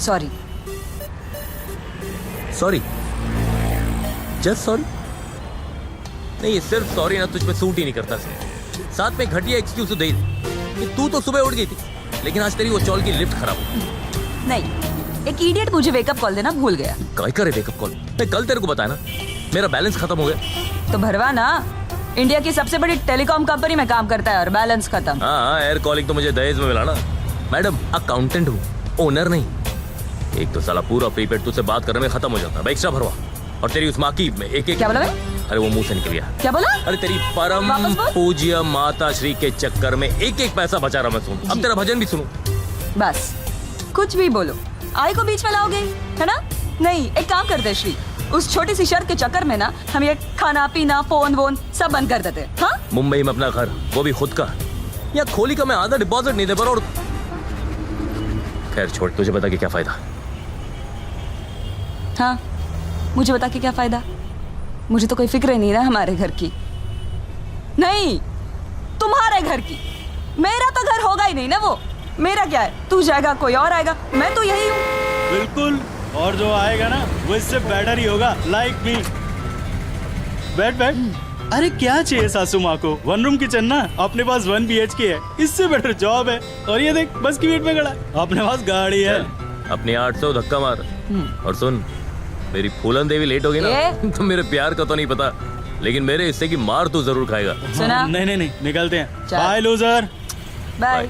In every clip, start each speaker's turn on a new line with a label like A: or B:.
A: Sorry.
B: Sorry, just sorry? नहीं, सिर्फ sorry ना तुझ पे सूट ही नहीं करता। साथ में घटिया एक्सक्यूज तो दे कि तू तो सुबह उठ गई थी, लेकिन आज तेरी वो चौल की लिफ्ट खराब हो गई।
A: नहीं, एक इडियट मुझे वेकअप कॉल देना भूल गया।
B: काय करे वेकअप कॉल? मैं कल तेरे को बताया ना, मेरा बैलेंस खत्म हो गया।
A: तो भरवा ना, इंडिया की सबसे बड़ी टेलीकॉम कंपनी में काम करता है और बैलेंस खत्म।
B: हाँ, एयर कॉलिंग तो मुझे दहेज में मिला ना। मैडम, अकाउंटेंट हूँ, ओनर नहीं। एक तो साला पूरा प्रीपेड तुझसे बात करने में खत्म हो जाता है, एक्स्ट्रा भरवा। और तेरी उस माँ की एक
A: क्या बोला भाई?
B: अरे वो मुंह से निकल गया।
A: क्या बोला?
B: अरे तेरी परम
A: वापस बोल।
B: पूज्य माता श्री के चक्कर में एक एक पैसा बचा रहा मैं सुन। अब तेरा भजन भी सुनूं।
A: बस कुछ भी बोलो, आई को बीच में लाओगे, है ना? नहीं, एक काम करते श्री, उस छोटी सी शर्त के चक्कर में ना हम ये खाना पीना फोन वोन सब बंद कर देते। हाँ,
B: मुंबई में अपना घर, वो भी खुद का। या खोली का मैं आधा डिपॉजिट नहीं दे पा रहा। और खैर छोड़, तुझे बता के क्या फायदा।
A: हाँ, मुझे बता के क्या फायदा? मुझे तो कोई फिक्र ही नहीं ना हमारे घर की। नहीं, तुम्हारे घर की। मेरा तो घर होगा ही नहीं ना वो। मेरा क्या है, तू जाएगा कोई और आएगा, मैं तो यही हूँ।
C: बिल्कुल, और जो आएगा ना वो इससे बेटर ही होगा, लाइक मी। बैठ बैठ। अरे क्या चाहिए सासू माँ को? 1 रूम किचन ना, अपने पास 1 BHK है, इससे बेटर जॉब है। और ये देख, बस की वेट में खड़ा है, अपने पास गाड़ी है।
B: अपनी 800 धक्का मार। और सुन, मेरी फूलन देवी लेट होगी ना तो मेरे प्यार का तो नहीं पता, लेकिन मेरे हिस्से की मार तू जरूर खाएगा।
A: सुना?
C: नहीं, निकलते हैं।
A: चल।
C: Bye loser.
A: बाय।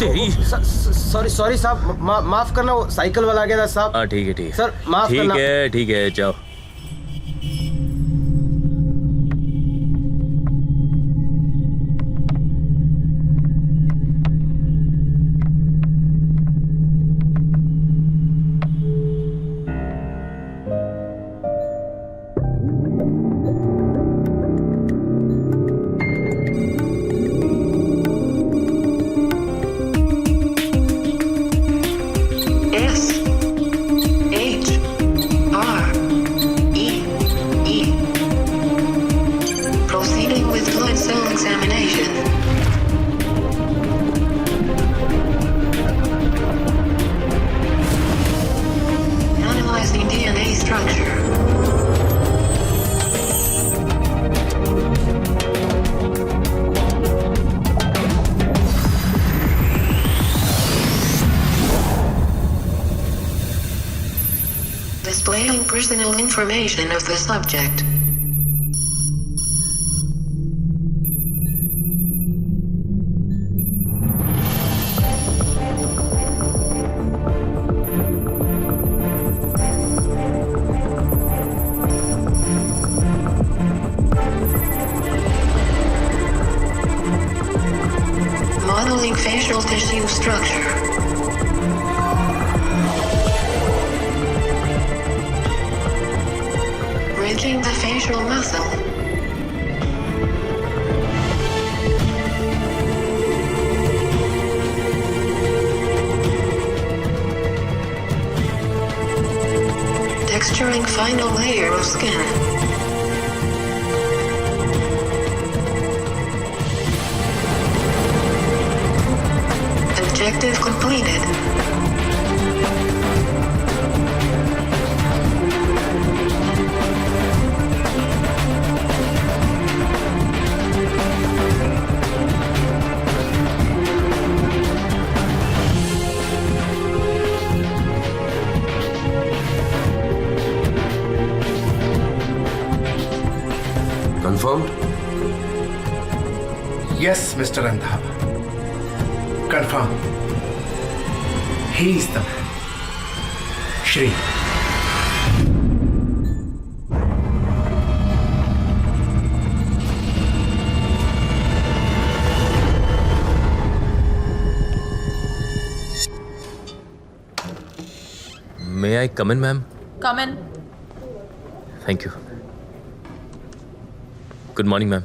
B: तेरी
D: सॉरी साहब, माफ करना, वो साइकिल वाला आ गया था साहब।
B: हाँ ठीक है
D: सर, माफ करना।
B: ठीक है जाओ।
E: Proceeding with blood cell examination. Analyzing DNA structure. Displaying personal information of the subject. Modeling facial tissue structure. Bridging the facial muscle. Texturing final layer of skin. Objective completed.
D: Confirmed?
F: Yes, Mr. Randhawa. Confirm. He is the man. Shri.
B: May I come in, ma'am?
A: Come in.
B: Thank you. Good morning ma'am.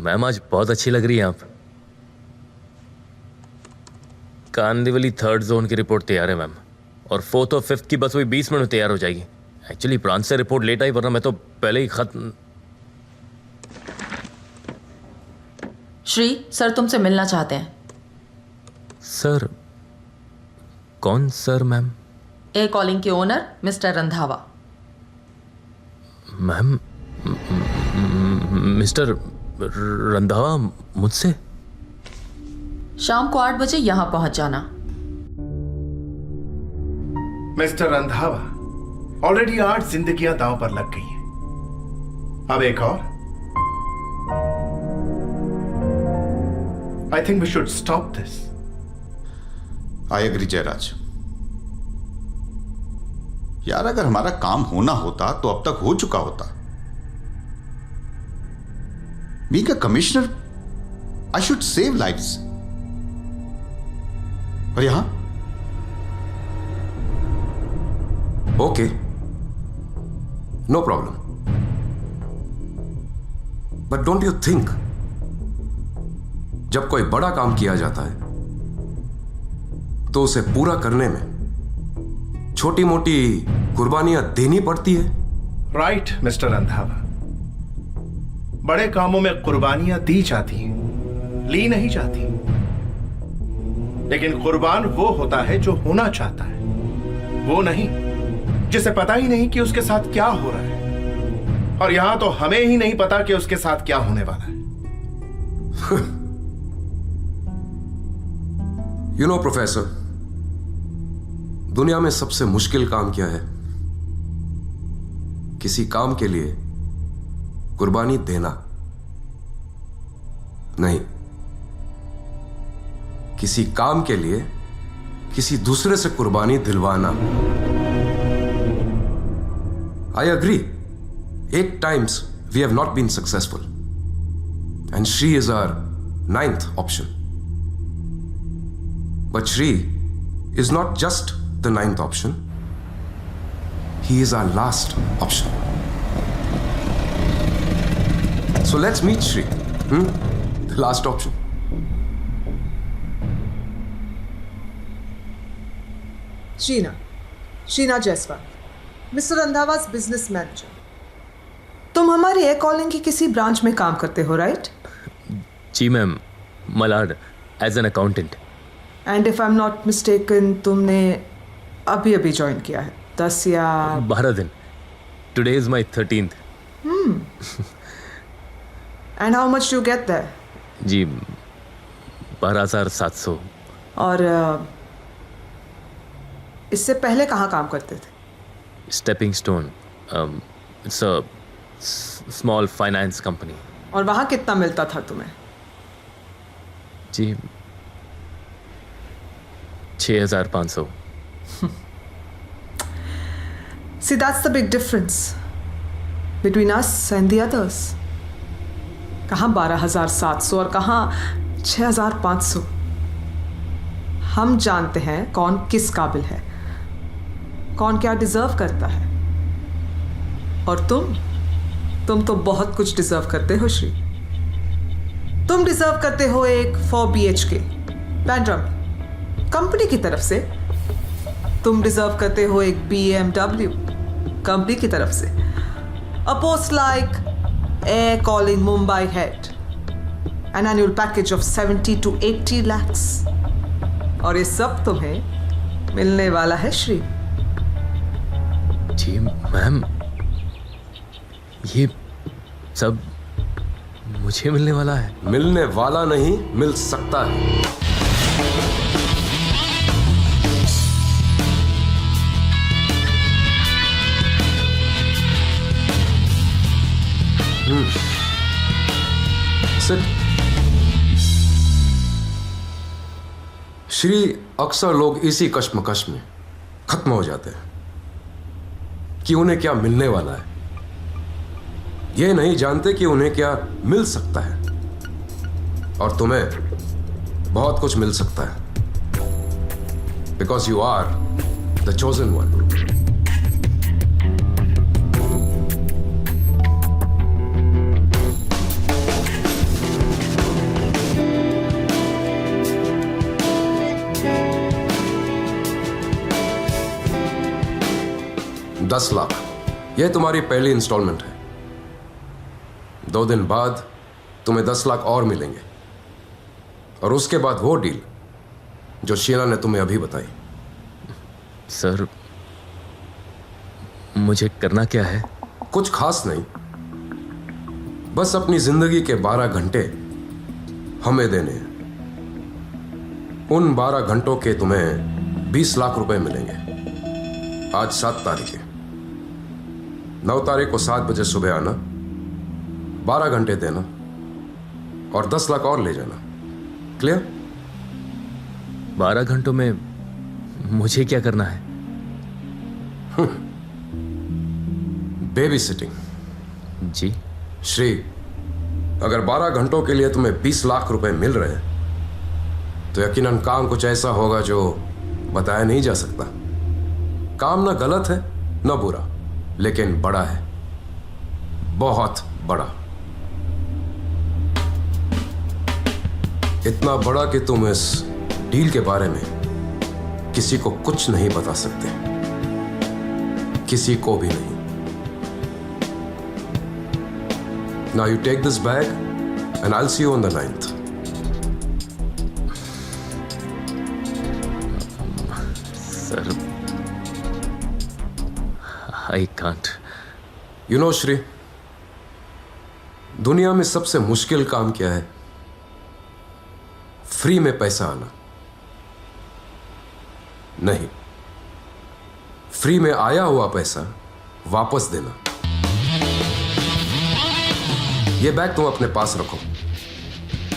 B: Ma'am आज बहुत अच्छी लग रही हैं आप। Kandivali 3rd zone की report तैयार है मैम, और 4th और 5th की बस वही 20 मिनट में तैयार हो जाएगी। एक्चुअली ब्रांच से रिपोर्ट लेट आई, वरना मैं तो पहले ही खत्म।
G: श्री सर तुमसे मिलना चाहते हैं।
B: सर? कौन सर मैम?
G: ए कॉलिंग के owner mister Randhawa.
B: Ma'am, mister Randhawa मुझसे?
G: शाम को 8 बजे यहां पहुंच जाना।
F: मिस्टर रंधावा, ऑलरेडी 8 जिंदगियां दांव पर लग गई हैं। अब एक और। I think we should stop this.
H: I agree Jayaraj. यार अगर हमारा काम होना होता तो अब तक हो चुका होता। Being a commissioner I should save lives, और यहां
I: okay, no problem, but don't you think जब कोई बड़ा काम किया जाता है तो उसे पूरा करने में छोटी मोटी कुर्बानियां देनी पड़ती है?
F: राइट मिस्टर रंधावा, बड़े कामों में कुर्बानियां दी जाती हैं, ली नहीं जाती। लेकिन कुर्बान वो होता है जो होना चाहता है, वो नहीं जिसे पता ही नहीं कि उसके साथ क्या हो रहा है। और यहां तो हमें ही नहीं पता कि उसके साथ क्या होने वाला है।
I: यू नो प्रोफेसर, दुनिया में सबसे मुश्किल काम क्या है? किसी काम के लिए कुर्बानी देना नहीं, किसी काम के लिए किसी दूसरे से कुर्बानी दिलवाना। I agree, 8 times we have not been successful, and Shri is our 9th option. But Shri is not just the 9th option, he is our last option. So let's meet Shri, the last option.
J: Sheena Jaiswal, mister Randhawa's business manager. तुम हमारी air calling की किसी branch में काम करते हो, right?
B: जी ma'am, Malad as an accountant.
J: And if I am not mistaken, तुमने अभी अभी ज्वाइन किया है, 10 या
B: 12 दिन। Today is my 13th।
J: And how much do get there?
B: जी 12,700।
J: और इससे पहले कहाँ काम करते थे?
B: Stepping stone, it's a small finance company.
J: और वहाँ कितना मिलता था तुम्हें?
B: जी 6,500।
J: See, that's the big difference between us and the others. कहाँ 12,700 और कहाँ 6,500। हम जानते हैं कौन किस काबिल है, कौन क्या डिजर्व करता है। और तुम तो बहुत कुछ डिजर्व करते हो श्री। तुम डिजर्व करते हो एक 4 BHK पैंड्रम कंपनी की तरफ से। तुम डिजर्व करते हो एक BMW कंपनी की तरफ से। अ post like air calling Mumbai head, an annual package of 70 to 80 lakhs। और ये सब तुम्हें मिलने वाला है श्री।
B: जी मैम, ये सब मुझे मिलने वाला है?
I: मिलने वाला नहीं, मिल सकता है। सिट। श्री, अक्सर लोग इसी कश्मकश में खत्म हो जाते हैं कि उन्हें क्या मिलने वाला है, ये नहीं जानते कि उन्हें क्या मिल सकता है। और तुम्हें बहुत कुछ मिल सकता है, because you are the chosen one. 10 lakh, यह तुम्हारी पहली इंस्टॉलमेंट है। 2 दिन बाद तुम्हें 10 लाख और मिलेंगे, और उसके बाद वो डील जो शीना ने तुम्हें अभी बताई।
B: सर, मुझे करना क्या है?
I: कुछ खास नहीं, बस अपनी जिंदगी के 12 घंटे हमें देने हैं। उन 12 घंटों के तुम्हें 20 लाख रुपए मिलेंगे। आज 7 तारीख है, 9 तारीख को 7 बजे सुबह आना, 12 घंटे देना और 10 लाख और ले जाना। क्लियर?
B: 12 घंटों में मुझे क्या करना है?
I: Baby sitting.
B: जी
I: श्री, अगर 12 घंटों के लिए तुम्हें 20 लाख रुपए मिल रहे हैं तो यकीनन काम कुछ ऐसा होगा जो बताया नहीं जा सकता। काम ना गलत है ना बुरा, लेकिन बड़ा है, बहुत बड़ा। इतना बड़ा कि तुम इस डील के बारे में किसी को कुछ नहीं बता सकते, किसी को भी नहीं। Now you take this bag and I'll see you on the 9th.
B: Sir, I can't.
I: You know Shri, दुनिया में सबसे मुश्किल काम क्या है? फ्री में पैसा आना नहीं, फ्री में आया हुआ पैसा वापस देना। ये बैग तुम अपने पास रखो।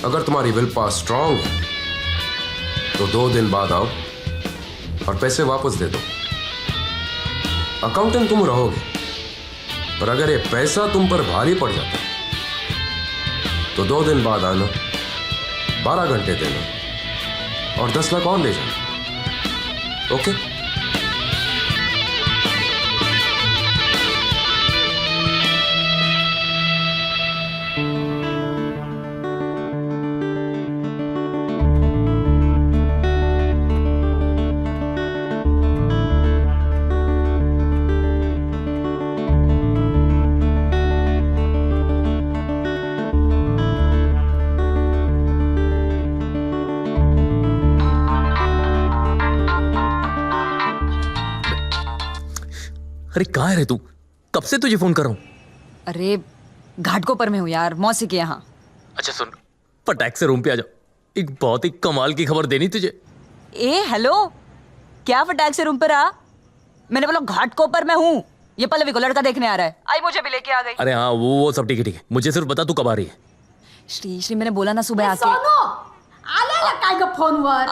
I: अगर तुम्हारी विल पावर स्ट्रांग है तो 2 दिन बाद आओ और पैसे वापस दे दो। अकाउंटेंट तुम रहोगे, पर अगर ये पैसा तुम पर भारी पड़ जाता है तो 2 दिन बाद आना, 12 घंटे देना और 10 लाख और ले जाना। ओके?
B: अरे कहाँ है रे तू? कब से तुझे फोन कर रहा हूँ।
A: अरे घाटकोपर में हूँ यार, मौसी के यहाँ।
B: अच्छा सुन, फटाक से रूम पे आ जाओ, एक बहुत ही कमाल की खबर देनी तुझे।
A: ए हेलो, क्या फटाक से रूम पर आ? मैंने बोला घाटकोपर में हूँ। ये पल्लवी को लड़का देखने आ रहा है, आई मुझे भी लेके आ गई।
B: अरे हाँ, वो सब ठीक है ठीक है, मुझे सिर्फ बता तू कब आ रही है।
A: श्री मैंने बोला ना सुबह आके।
K: आलेला काय ग फोनवर?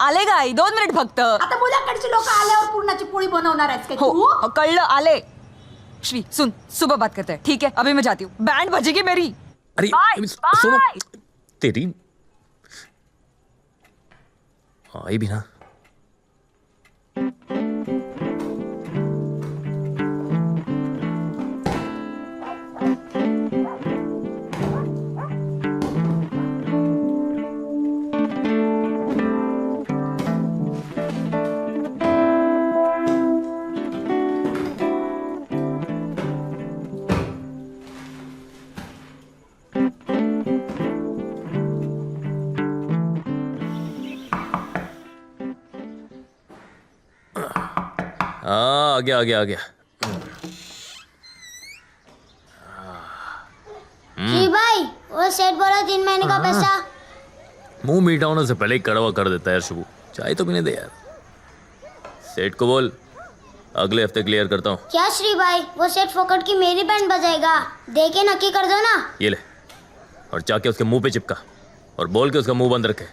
A: आलेगा आई, 2 मिनिट फक्त।
K: आता मुलाकडची लोक आल्यावर पूर्णाची पोळी बनवणार आहेस काय तू?
A: हो कळलं, आले। श्री सुन, सुबह बात करते हैं, ठीक है? अभी मैं जाती हूँ, बैंड बजेगी मेरी।
B: अरे
A: Bye,
B: सुनो,
A: bye.
B: तेरी आई भी ना। हाँ आ गया।
K: जी भाई, वो सेठ बोला 3 महीने का पैसा।
B: मुंह मीठा होने से पहले ही कड़वा कर देता है यार शुभू। चाय तो पीने दे यार। सेठ को बोल अगले हफ्ते क्लियर करता हूँ।
K: क्या श्री भाई, वो सेठ फोकट की मेरी बैंड बजाएगा? दे के नक्की कर दो ना।
B: ये ले, और जाके उसके मुंह पे चिपका और बोल के उसका मुंह बंद रखे।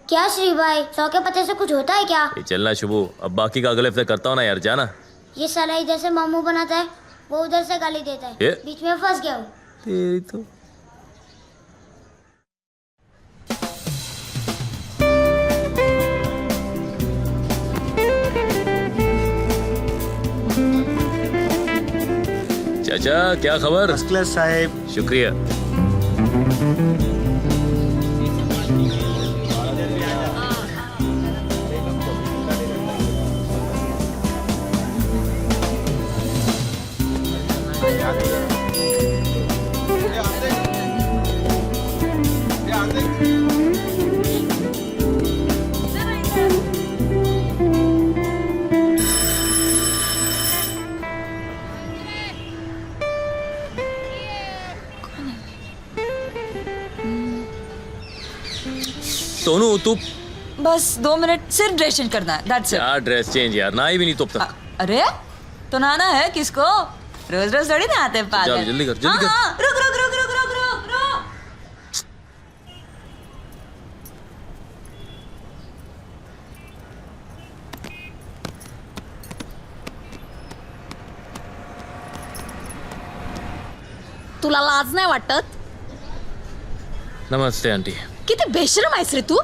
K: क्या श्री भाई, 100 के पते से कुछ होता है क्या?
B: ये चलना शुभू, अब बाकी का अगले हफ्ते करता हूँ ना यार, जाना।
K: ये साला इधर से मामू बनाता है, वो उधर से गाली देता है,
B: ये?
K: बीच में फंस गया हूँ।
B: तेरी तो चाचा, क्या खबर?
C: फर्स्ट क्लास साहेब।
B: शुक्रिया। सोनू तू
A: बस 2 मिनट सिर्फ ड्रेस चेंज करना है, दैट्स इट।
B: क्या ड्रेस चेंज यार, ना ही भी नहीं तो अब तक।
A: अरे तो नहाना है किसको, रोज रोज थोड़ी ना आते पागल।
B: चल, जल्दी कर, जल्दी कर।
A: हाँ, रुक रुक रुक रुक रुक रुक रुक।
L: तुला लाज नाही वाटत?
B: नमस्ते आंटी।
L: किती बेशरम आहेस रे तू।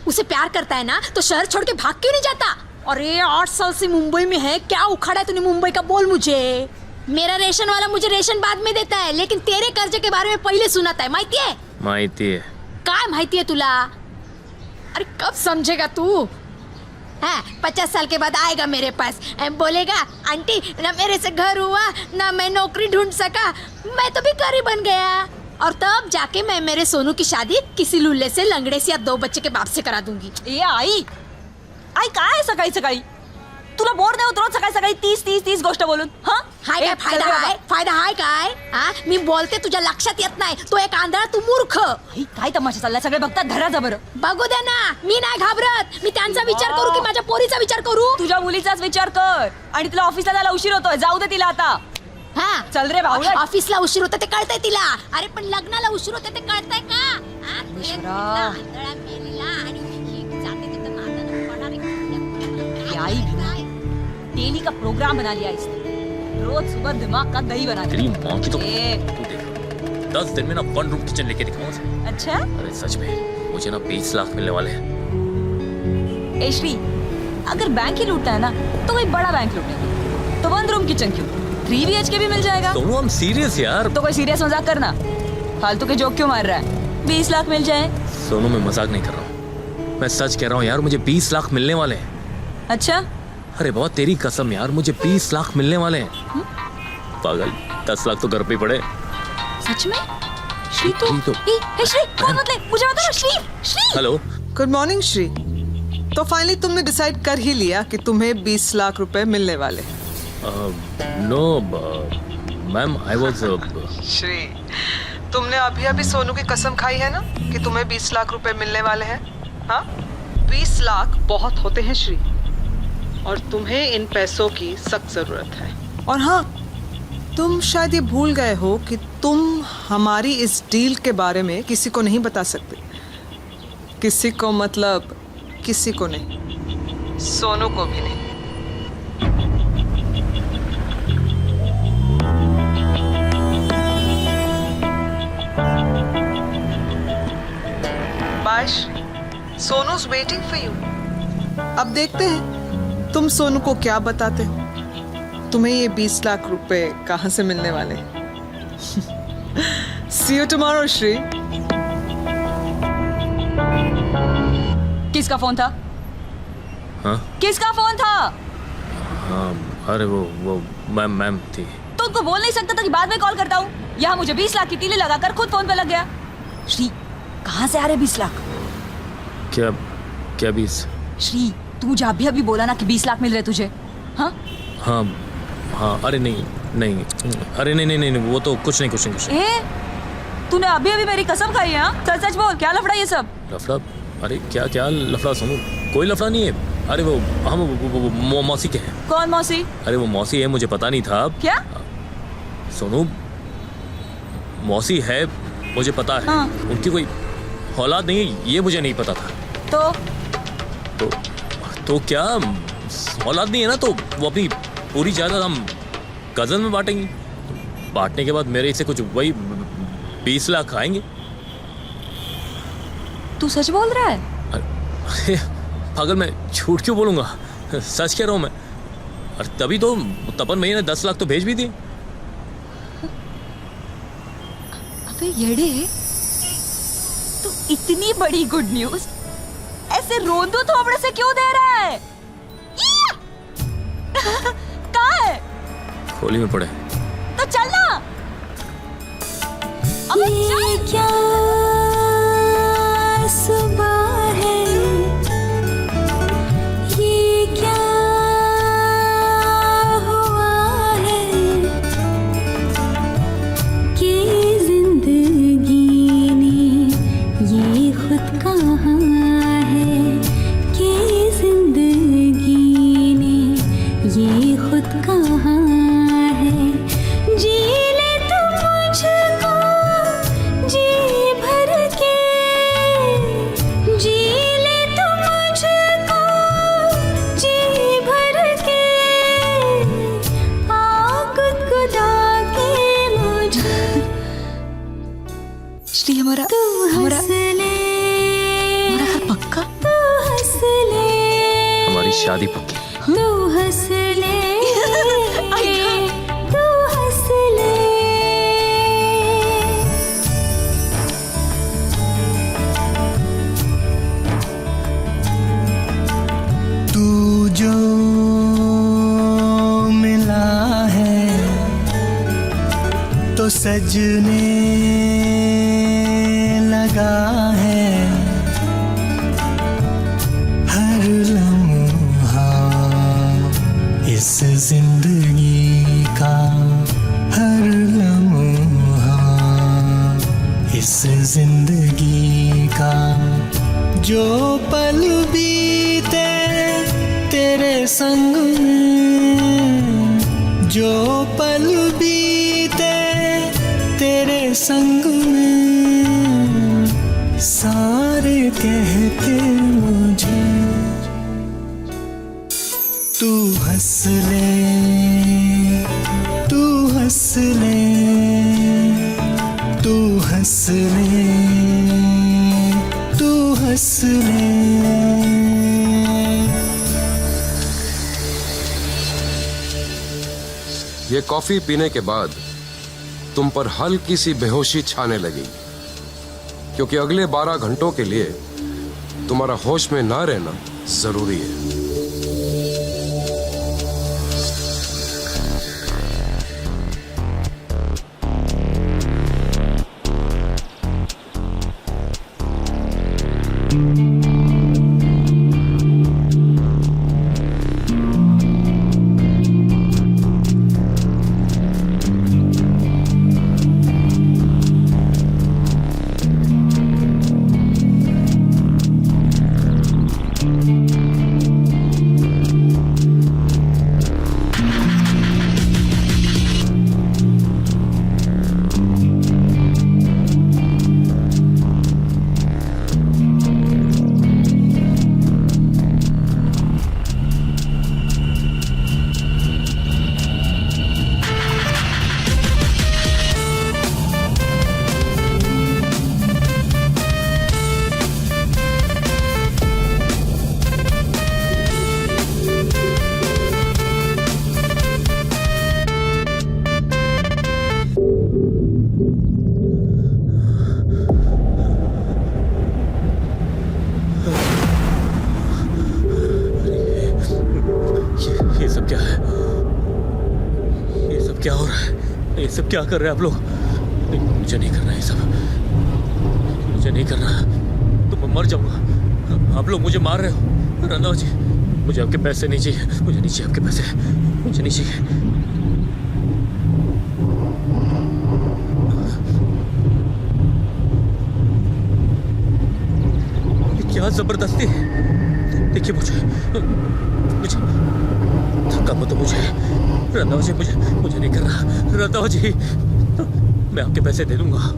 L: उसे प्यार करता है ना तो शहर छोड़ के भाग क्यों नहीं जाता? अरे 8 साल से मुंबई में है, क्या उखाड़ा है तूने मुंबई का, बोल मुझे। मेरा रेशन वाला मुझे रेशन बाद में देता है, लेकिन तेरे कर्जे के बारे में पहले सुनाता है, माहिती है?
B: माहिती है।
L: काय माहिती है तुला? अरे कब समझेगा तू? हाँ, 50 साल के बाद आएगा मेरे पास, बोलेगा आंटी ना मेरे से घर हुआ ना मैं नौकरी ढूंढ सका, मैं तो भिखारी बन गया। और तब जाके मैं मेरे सोनू की शादी किसी लुल्ले से, लंगड़े से या 2 बच्चे के बाप से करा दूंगी।
A: ये आई काय सकाळी सकाळी तुला बोर नाही होत रोज सकाळी सकाळी 30 गोष्ट बोलून? हाँ
L: हाय काय फायदा आहे? फायदा हाय काय? हा मी बोलते तुझ्या लक्षात येत नाही, तो एक आंधळा, तू मूर्ख।
A: काय तमाशा चाललाय, सगळे बघतात, धरा जा बरं।
L: बघू दे ना, मी नाही घाबरत। मी त्यांचा विचार करू की माझ्या पोरीचा विचार करू?
A: तुझ्या मुलीचाच विचार कर, आणि तिला ऑफिसला जायला उशीर होतोय, जाऊ दे तिला आता।
L: हा
A: चल रे भाऊ।
L: ऑफिसला उशीर होता ते कळतंय तिला, अरे पण लग्नाला उशीर होते ते कळतंय का? हा, तू एक
A: बिश्रा.
L: आंधळा मेलेला आणि ही जाते तिथं नादानं पडणार आहे.
A: आई डेली का प्रोग्राम बना लिया इसने, रोज सुबह दिमाग का दही बना
B: तेरी माँ की तो
A: ए,
B: तू देख, 10 दिन में ना 1 रूम किचन लेके दिखाऊं उसे।
A: अच्छा
B: अरे सच में मुझे ना 20 लाख मिलने वाले हैं।
A: ए श्री, अगर बैंक ही लूटना है ना तो कोई बड़ा बैंक लूटेगा, तो 1 रूम किचन क्यों, 3 BHK भी मिल जाएगा।
B: सोनू हम सीरियस यार।
A: तो कोई सीरियस मजाक करना, फालतू के जोक क्यों मार रहा है? 20 लाख मिल जाए।
B: सोनू मैं मजाक नहीं कर रहा हूँ, मैं सच कह रहा हूँ यार, मुझे 20 लाख मिलने वाले हैं।
A: अच्छा
B: अरे बाबा तेरी कसम यार, मुझे 20 लाख मिलने वाले हैं। पागल, 10 लाख तो घर पे ही पड़े।
A: सच में? श्री तो हे श्री, कौन मतलब, मुझे बता ना। Shri
B: hello.
J: Good morning Shri. तो फाइनली तुमने डिसाइड कर ही लिया कि तुम्हें 20 लाख रुपए मिलने वाले।
B: No ma'am, I was
J: Shri, तुमने अभी अभी सोनू की कसम खाई है ना कि तुम्हें 20 लाख रुपए मिलने वाले हैं। हाँ, 20 लाख बहुत होते हैं श्री, और तुम्हें इन पैसों की सख्त जरूरत है। और हाँ, तुम शायद ये भूल गए हो कि तुम हमारी इस डील के बारे में किसी को नहीं बता सकते। किसी को मतलब किसी को नहीं, सोनू को भी नहीं। बाश, सोनू's वेटिंग फॉर यू। अब देखते हैं तुम सोनू को क्या बताते हो। तुम्हें ये 20 लाख रुपए कहाँ से मिलने वाले? See you tomorrow, Shri.
A: किसका फोन था?
B: हाँ?
A: किसका फोन था?
B: हाँ, अरे वो मैम थी।
A: तो उनको बोल नहीं सकता था कि बाद में कॉल करता हूँ? यहाँ मुझे 20 लाख की टीली लगाकर खुद फोन पे लग गया। श्री, कहाँ से आ रहे 20 लाख?
B: क्या 20?
A: श्री, तू जा अभी बोला ना कि 20 लाख मिल रहे तुझे। हाँ
B: हाँ, अरे नहीं, अरे नहीं, वो तो कुछ नहीं।
A: ए, तूने अभी मेरी कसम खाई है? हाँ, सच बोल, क्या लफड़ा ये सब?
B: लफड़ा? अरे क्या लफड़ा सोनू? कोई लफड़ा नहीं है। अरे वो हम वो मौसी के हैं।
A: कौन मौसी?
B: अरे वो मौसी है, मुझे पता नहीं था।
A: क्या?
B: सोनू, मौसी है, मुझे पता है।
A: हाँ।
B: उनकी कोई औलाद नहीं है, ये मुझे नहीं पता था। तो क्या औलाद नहीं है ना, तो वो अपनी पूरी जायदाद हम कजन में बांटेंगे। बांटने के बाद मेरे से कुछ वही 20 लाख आएंगे।
A: तू सच बोल रहा है?
B: अरे पागल, मैं झूठ क्यों बोलूंगा, सच कह रहा हूँ मैं। और तभी तो तपन भैया ने 10 लाख तो भेज भी दिए।
A: अबे येड़े, तू इतनी बड़ी गुड न्यूज ऐसे रोंदो थोबड़े से क्यों दे रहा है? कहाँ है?
B: खोली में पड़े।
A: तो चल ना।
B: शादी पक्की।
K: तू हंस ले तू हंस ले।
C: तू जो मिला है तो सजने लगा है हर लम्हा इस जिंदगी का, हर लम्हा इस जिंदगी का। जो पल बीते तेरे संग में, जो पल बीते तेरे संग में, सारे कहते मुझे तू हंस ले, तू हंस ले, तू हंस ले, तू हंस ले।
I: ये कॉफी पीने के बाद तुम पर हल्की सी बेहोशी छाने लगी, क्योंकि अगले 12 घंटों के लिए तुम्हारा होश में ना रहना जरूरी है।
B: क्या हो रहा है? ये सब क्या कर रहे हैं आप लोग? मुझे नहीं करना ये सब, मुझे नहीं करना। तो मैं मर जाऊंगा। आप लोग मुझे मार रहे हो। रंधावा जी, मुझे आपके पैसे नहीं चाहिए, मुझे नहीं चाहिए आपके पैसे, मुझे नहीं चाहिए। क्या जबरदस्ती। देखिए मुझे धक्का मत दो मुझे। रंधावा जी, मुझे नहीं करना। रंधावा जी, मैं आपके पैसे दे दूंगा।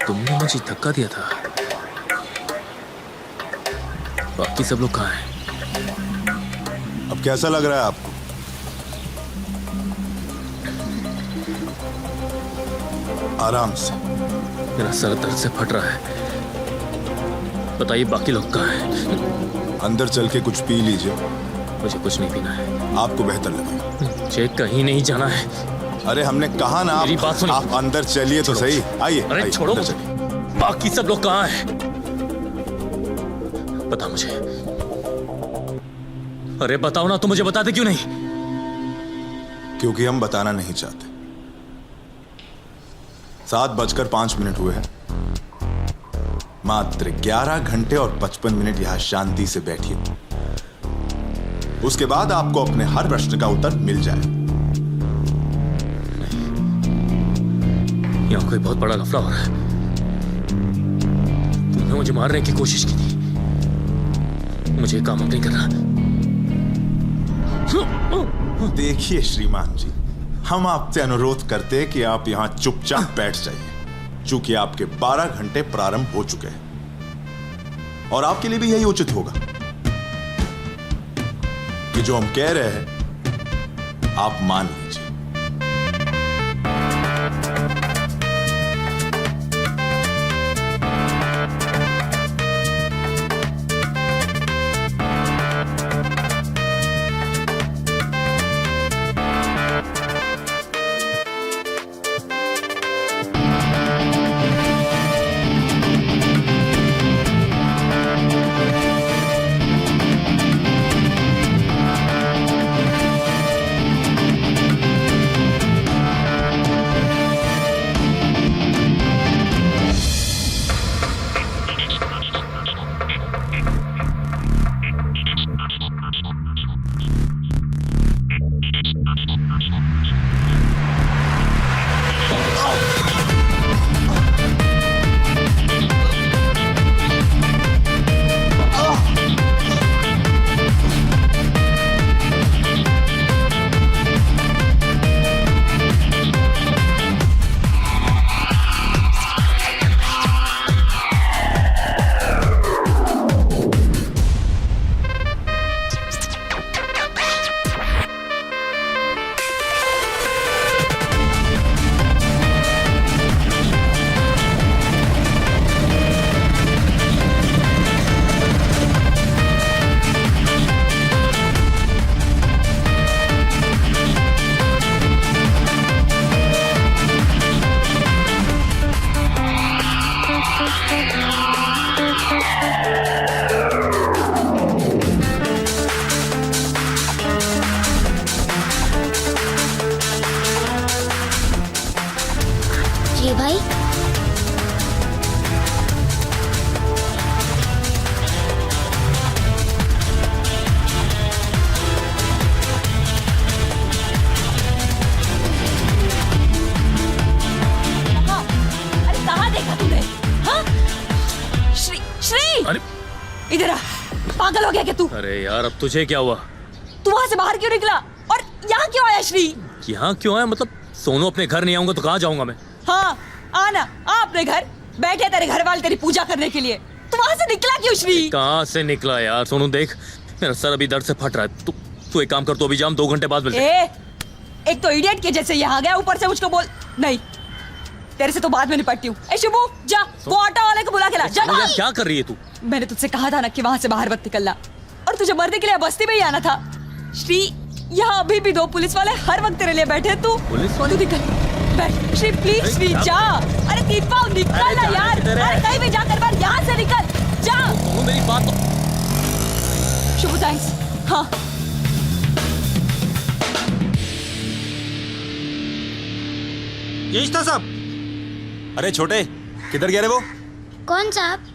B: तुमने मुझे धक्का दिया था। बाकी सब लोग कहाँ हैं?
H: अब कैसा लग रहा है आपको? आराम से।
B: मेरा सर दर्द से फट रहा है। बताइए बाकी लोग कहाँ हैं?
H: अंदर चल के कुछ पी लीजिए,
B: मुझे कुछ नहीं पीना है।
H: आपको बेहतर लगेगा।
B: मुझे कहीं नहीं जाना है।
H: अरे हमने कहा ना,
B: मेरी बात सुनिए।
H: आप अंदर चलिए तो सही। आइए।
B: अरे
H: आइए,
B: छोड़ो
H: अंदर
B: मुझे।
H: चलिए।
B: बाकी सब लोग कहाँ हैं? बता मुझे। अरे बताओ ना, तो मुझे बताते क्यों नहीं?
H: क्योंकि हम बताना नहीं चाहते। 7:05 हुए हैं। मात्र 11 घंटे और 55 मिनट यहां शांति से बैठिए। उसके बाद आपको अपने हर प्रश्न का उत्तर मिल जाए।
B: यहां कोई बहुत बड़ा लफड़ा हो रहा है। तुमने मुझे मारने की कोशिश की थी। मुझे काम नहीं करना।
H: देखिए श्रीमान जी, हम आपसे अनुरोध करते हैं कि आप यहां चुपचाप बैठ जाइए, चूंकि आपके 12 घंटे प्रारंभ हो चुके हैं और आपके लिए भी यही उचित होगा कि जो हम कह रहे हैं आप मान लीजिए।
K: जी भाई।
A: हाँ, अरे कहाँ देखा तूने? हाँ? श्री श्री
B: अरे
A: इधर आ। पागल हो गया क्या तू?
B: अरे यार, अब तुझे क्या हुआ?
A: तू वहां से बाहर क्यों निकला और यहाँ क्यों आया श्री?
B: यहाँ क्यों आया? मतलब सोनू अपने घर नहीं आऊंगा तो कहाँ जाऊंगा मैं?
A: हाँ आना, आ अपने घर। बैठे तेरे घर वाले तेरी पूजा करने के लिए। तू वहां से निकला क्यों श्री?
B: कहाँ से निकला यार? सोनू देख, मेरा सर अभी दर्द से फट रहा है। तू एक काम कर, तू अभी जाम 2 घंटे बाद मिलते हैं।
A: एक तो इडियट के जैसे यहाँ गया, ऊपर से मुझको बोल। नहीं, तेरे से तो बाद में निपटती हूँ। ए शिबू, जा वो ऑटो वाले को बुला के ला। जा।
B: यार क्या कर रही है तू?
A: मैंने तुझसे कहा था ना कि वहां से बाहर मत निकलना, और तुझे मरने के लिए बस्ती में ही आना था। श्री, यहाँ अभी भी 2 पुलिस वाले हर वक्त तेरे लिए बैठे। तू
B: पुलिस वाले?
A: तू निकल, बैठ। श्री प्लीज, श्री जा। अरे दीपा निकल ना यार। अरे कहीं भी जाकर बाहर, यहाँ से निकल जा।
B: सोनू मेरी बात तो।
A: शुभ थैंक्स। हाँ
C: यही था साहब।
M: अरे छोटे, किधर गया रे वो?
K: कौन साहब?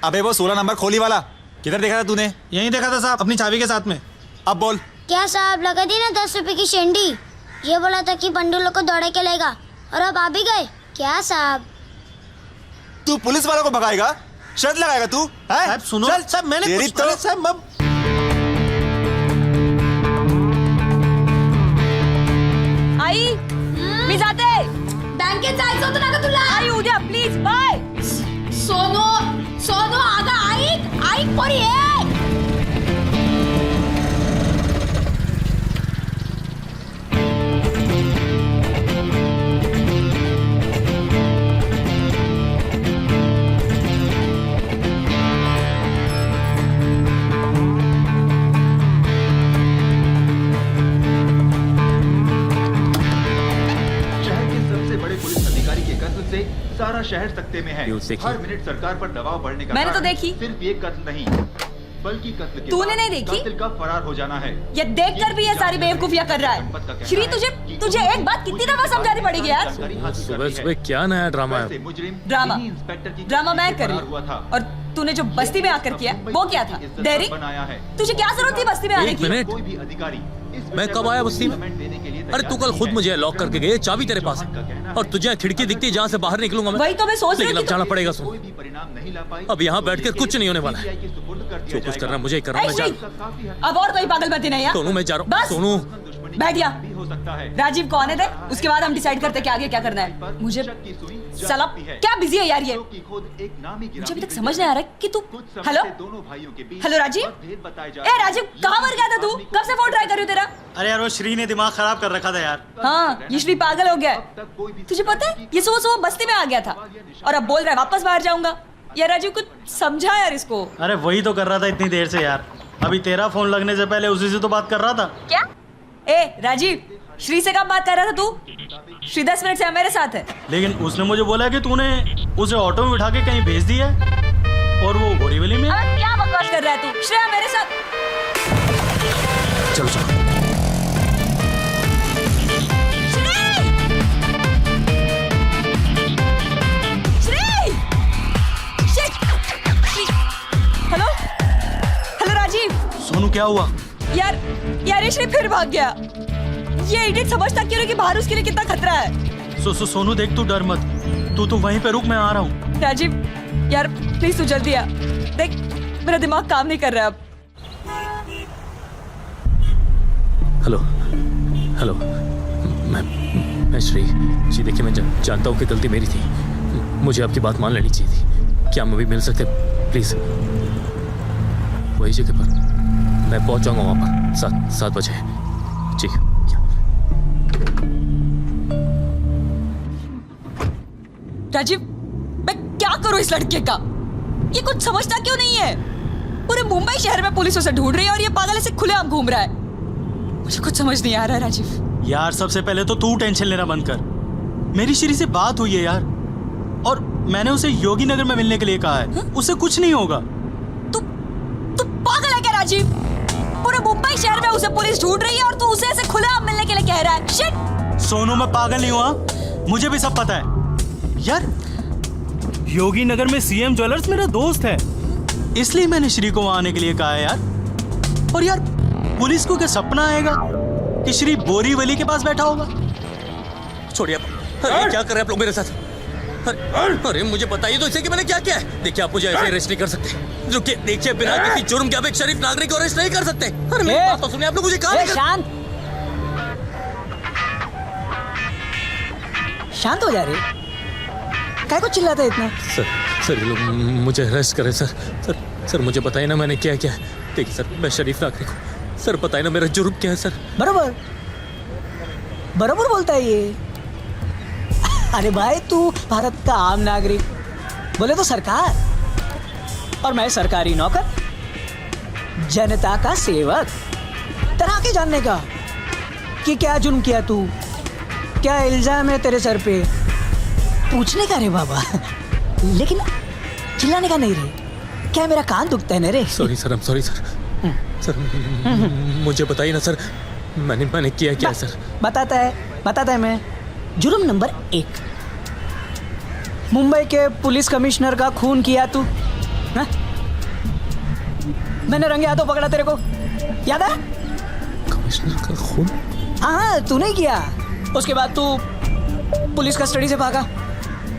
M: अबे वो 16 नंबर खोली वाला, किधर देखा था तूने?
C: यहीं देखा था साहब, अपनी चाबी के साथ में।
M: अब बोल।
K: क्या साहब, लगा दी ना 10 रुपए की शेंडी। ये बोला था कि पंडुलों को दौड़े के लेगा, और अब आ भी गए। क्या साहब?
M: तू पुलिस वालों को भगाएगा? शर्त लगाएगा तू?
C: साहब सुनो।
M: चल,
C: साहब मैंने
M: तेरी
C: कुछ
M: तो-
C: साहब
A: आई मी जाते.
L: बँकेत जायचं होतं ना का तुला?
A: आई उद्या प्लीज बाय.
L: सोनू सोनू अगं ऐक ऐक पोरी ऐक.
M: सारा शहर सकते में है।
B: न्यूज़ देखी?
M: हर मिनट सरकार पर दबाव बढ़ने का
A: मैंने तो
M: कारण
A: देखी।
M: सिर्फ ये कत्ल नहीं बल्कि कत्ल के
A: तूने
M: बाद
A: नहीं देखी?
M: कातिल का फरार हो जाना है।
A: ये देखकर भी ये सारी बेवकूफियां कर रहा है। श्री तुझे एक बात कितनी दफा समझानी पड़ेगी यार।
B: सुबह सुबह क्या नया ड्रामा है?
A: ड्रामा मैं कर रही हूँ और तूने जो बस्ती में आकर किया वो क्या था? डेरी? तुझे क्या जरूरत थी बस्ती में आने
B: एक
A: की?
B: मिनट,
M: कोई भी अधिकारी
B: मैं कब आया बस्ती में? अरे तू कल खुद मुझे लॉक करके गए, चाबी तेरे पास है और तुझे खिड़की दिखती है जहाँ से बाहर निकलूंगा मैं।
A: वही तो मैं सोच रही
B: लेकिन
A: थी।
B: अब जाना पड़ेगा। सुन,
M: कोई भी परिणाम नहीं ला पाई।
B: अब यहाँ बैठकर कुछ नहीं होने वाला है। जो कुछ करना मुझे करना, मैं जा
A: अब और कोई पागलपंती नहीं है।
B: सोनू मैं जा रहा हूँ। सोनू
A: बैठ गया।
M: हो सकता है।
A: राजीव को आने दे, उसके बाद हम डिसाइड करते कि आगे क्या करना है। मुझे साला क्या बिजी है यार ये। मुझे अभी तक समझ नहीं आ रहा कि तू। Hello hello Rajiv. ए राजीव कहाँ मर गया था तू? कब से फोन ट्राई कर रही हूँ तेरा?
C: अरे यार वो श्री ने दिमाग खराब कर रखा था यार।
A: हाँ ये श्री पागल हो गया है। तुझे पता है ये सुबह सुबह बस्ती में आ गया था और अब बोल रहा है वापस बाहर जाऊंगा। यार राजीव कुछ समझा यार इसको।
C: अरे वही तो कर रहा था इतनी देर से यार। अभी तेरा फोन लगने से पहले उसी से तो बात कर रहा था।
A: क्या? ए राजीव, श्री से कब बात कर रहा था तू? श्री 10 मिनट से मेरे साथ है।
C: लेकिन उसने मुझे बोला कि तूने उसे ऑटो में बिठा के कहीं भेज दिया है और वो बोरीवली में।
A: अरे क्या बकवास कर रहा है तू? श्रेया मेरे साथ।
I: चलो चलो।
A: Hello hello Rajiv.
C: सोनू क्या हुआ?
A: यार ये श्री फिर भाग गया। ये इडियट समझता क्यों नहीं कि बाहर उसके लिए कितना खतरा है।
C: सोनू देख तू डर मत। तू वहीं पे रुक, मैं आ रहा हूँ।
A: राजीव यार प्लीज तू जल्दी आ। देख मेरा दिमाग काम नहीं कर रहा अब।
B: हेलो हेलो, मैं श्री जी। देखिए मैं जानता हूँ कि गलती मेरी थी। मुझे आपकी बात मान लेनी चाहिए थी। क्या हम अभी मिल सकते प्लीज? वही जगह पर मैं पहुंच जाऊंगा वहां पर 7 बजे। जी
A: राजीव मैं क्या करूं इस लड़के का? ये कुछ समझता क्यों नहीं है? पूरे मुंबई शहर में पुलिस उसे ढूंढ रही है और ये पागल ऐसे खुलेआम घूम रहा है। मुझे कुछ समझ नहीं आ रहा है राजीव।
C: यार सबसे पहले तो तू टेंशन लेना बंद कर। मेरी श्री से बात हुई है यार और मैंने उसे योगी नगर में मिलने के लिए कहा है। उसे कुछ नहीं होगा।
A: तू पागल है क्या राजीव? पूरे मुंबई शहर में उसे पुलिस ढूंढ रही है और तू उसे ऐसे खुलेआम मिलने के लिए कह रहा है। शिट!
C: सोनू मैं पागल नहीं हुआ, मुझे भी सब पता है यार। योगी नगर में सीएम ज्वेलर्स मेरा दोस्त है, इसलिए मैंने श्री को वहां आने के लिए कहा है यार। और यार पुलिस को क्या सपना आएगा कि श्री बोरीवली के पास बैठा होगा?
B: छोड़िए। अरे क्या कर रहे हैं आप लोग मेरे साथ? अरे मुझे बताइए तो इसे कि मैंने क्या किया है। देखिए आप मुझे ऐसे अरेस्ट नहीं कर सकते। रुकिए, देखिए बिना किसी जुर्म के आप एक शरीफ नागरिक को अरेस्ट नहीं कर सकते। अरे मेरी बात तो सुनिए, आप लोग मुझे कहा
A: शांत शांत हो जा रहे। क्या कुछ चिल्लाते है इतना?
B: सर ये लोग मुझे अरेस्ट करें सर मुझे बताइए ना मैंने क्या किया है। देखिए सर मैं शरीफ नागरिक हूँ। सर बताइए ना मेरा जुर्म क्या है सर?
A: बराबर बोलता है ये। अरे भाई तू भारत का आम नागरिक, बोले तो सरकार, और मैं सरकारी नौकर, जनता का सेवक। तरह के जानने का कि क्या जुर्म किया तू, क्या इल्जाम है तेरे सर पे, पूछने का रे बाबा। लेकिन चिल्लाने का नहीं रे। क्या मेरा कान दुखता है ना रे?
B: सॉरी सर, सॉरी सर मुझे बताइए ना सर मैंने किया क्या है सर?
A: बताता है मैं। जुर्म नंबर 1, मुंबई के पुलिस कमिश्नर का खून किया तू। हा? मैंने रंगे हाथों पकड़ा तेरे को, याद है?
B: कमिश्नर का खून?
A: हाँ तू नहीं किया। उसके बाद तू पुलिस कस्टडी से भागा,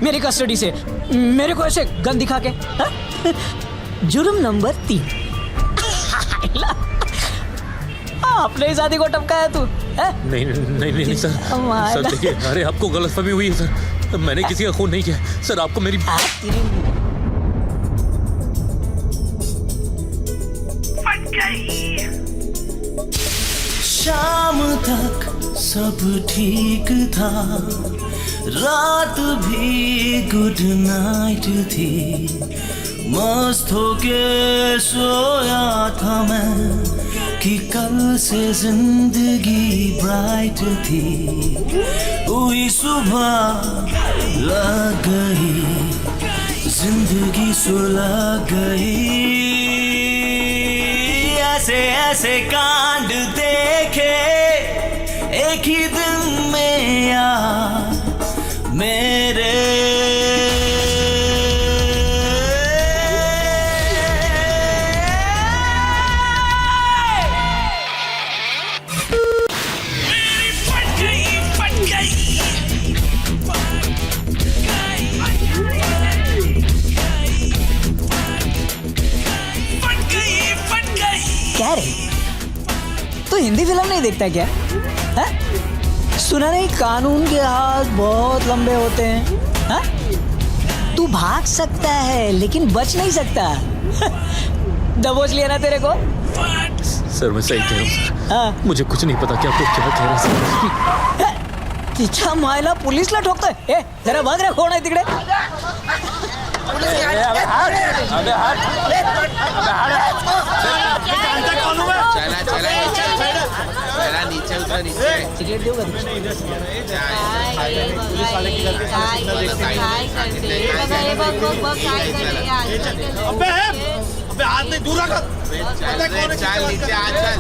A: मेरी कस्टडी से, मेरे को ऐसे गन दिखा के। हा? जुर्म नंबर 3, अपने शादी को टपकाया तू।
B: नहीं सर देखिए, अरे आपको गलतफहमी हुई है सर। मैंने किसी का खून नहीं किया सर। आपको मेरी
N: शाम तक सब ठीक था, रात भी गुड नाइट थी। मस्त होके सोया था मैं कि कल से जिंदगी ब्राइट थी, हुई सुबह लग गई, जिंदगी सुलग गई। ऐसे ऐसे कांड देखे एक ही दिन में यार मेरे।
O: क्या रे, तो हिंदी फिल्म नहीं देखता क्या? है? सुना नहीं कानून के हाथ बहुत लंबे होते हैं। हा? तू भाग सकता है लेकिन बच नहीं सकता। दबोच लिया ना तेरे को।
B: सर मैं सही कह रहा हूँ सर।
O: हाँ।
B: मुझे कुछ नहीं पता कि आप लोग क्या कह रहे हैं सर।
O: तिच्या मायला पोलीसला ठोकतोय। ए जरा बघ रे कोण आहे तिकडे।
D: चला चला नीचे उतर नीचे।
O: टिकट देऊ का?
D: पुलिस वाले की गलती
C: अबे हाथ नहीं दूर रख।
D: चल नीचे आ चल।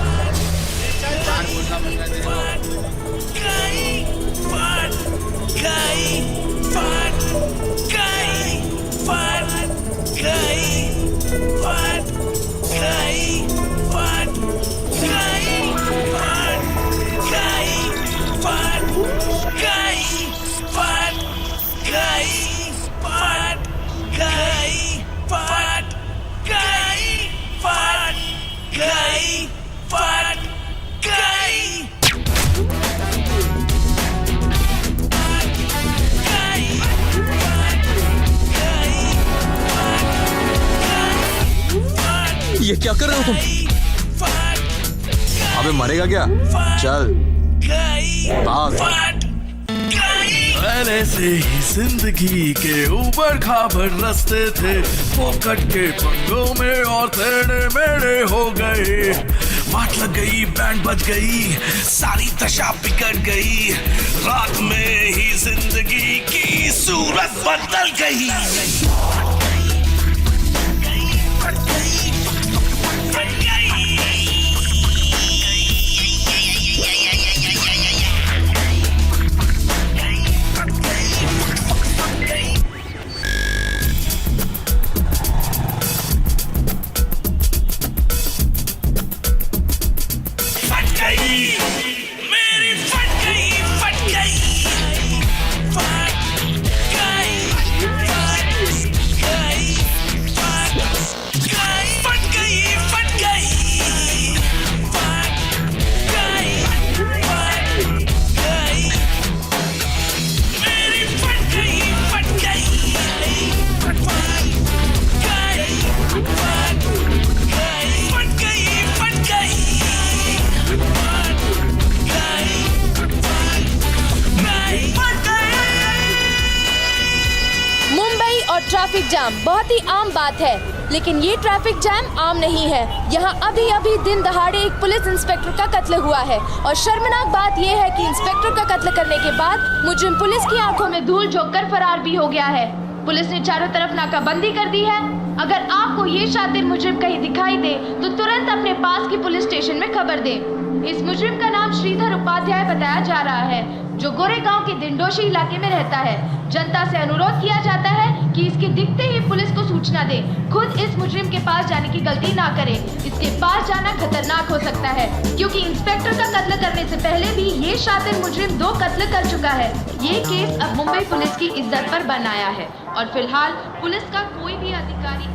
B: ये क्या कर रहे हो तुम?
H: अबे मरेगा क्या? चल भाग।
N: पहले से ही जिंदगी के ऊबड़ खाबड़ रास्ते थे, फोकट के पंगों में और तेरे मेरे हो गए। माट लग गई, बैंड बज गई, सारी दशा बिगड़ गई, रात में ही जिंदगी की सूरत बदल गई।
L: ट्रैफिक जाम बहुत ही आम बात है, लेकिन ये ट्रैफिक जैम आम नहीं है। यहाँ अभी अभी दिन दहाड़े एक पुलिस इंस्पेक्टर का कत्ल हुआ है और शर्मनाक बात यह है कि इंस्पेक्टर का कत्ल करने के बाद मुजरिम पुलिस की आंखों में धूल झोंककर फरार भी हो गया है। पुलिस ने चारों तरफ नाकाबंदी कर दी है। अगर आपको ये शातिर मुजरिम कहीं दिखाई दे तो तुरंत अपने पास की पुलिस स्टेशन में खबर दें। इस मुजरिम का नाम श्रीधर उपाध्याय बताया जा रहा है, जो गोरेगांव के दिंडोशी इलाके में रहता है। जनता से अनुरोध किया जाता है कि इसके दिखते ही पुलिस को सूचना दे। खुद इस मुजरिम के पास जाने की गलती ना करें। इसके पास जाना खतरनाक हो सकता है, क्योंकि इंस्पेक्टर का कत्ल करने से पहले भी ये शातिर मुजरिम 2 कत्ल कर चुका है। ये केस अब मुंबई पुलिस की इज्जत पर बन आया है और फिलहाल पुलिस का कोई भी अधिकारी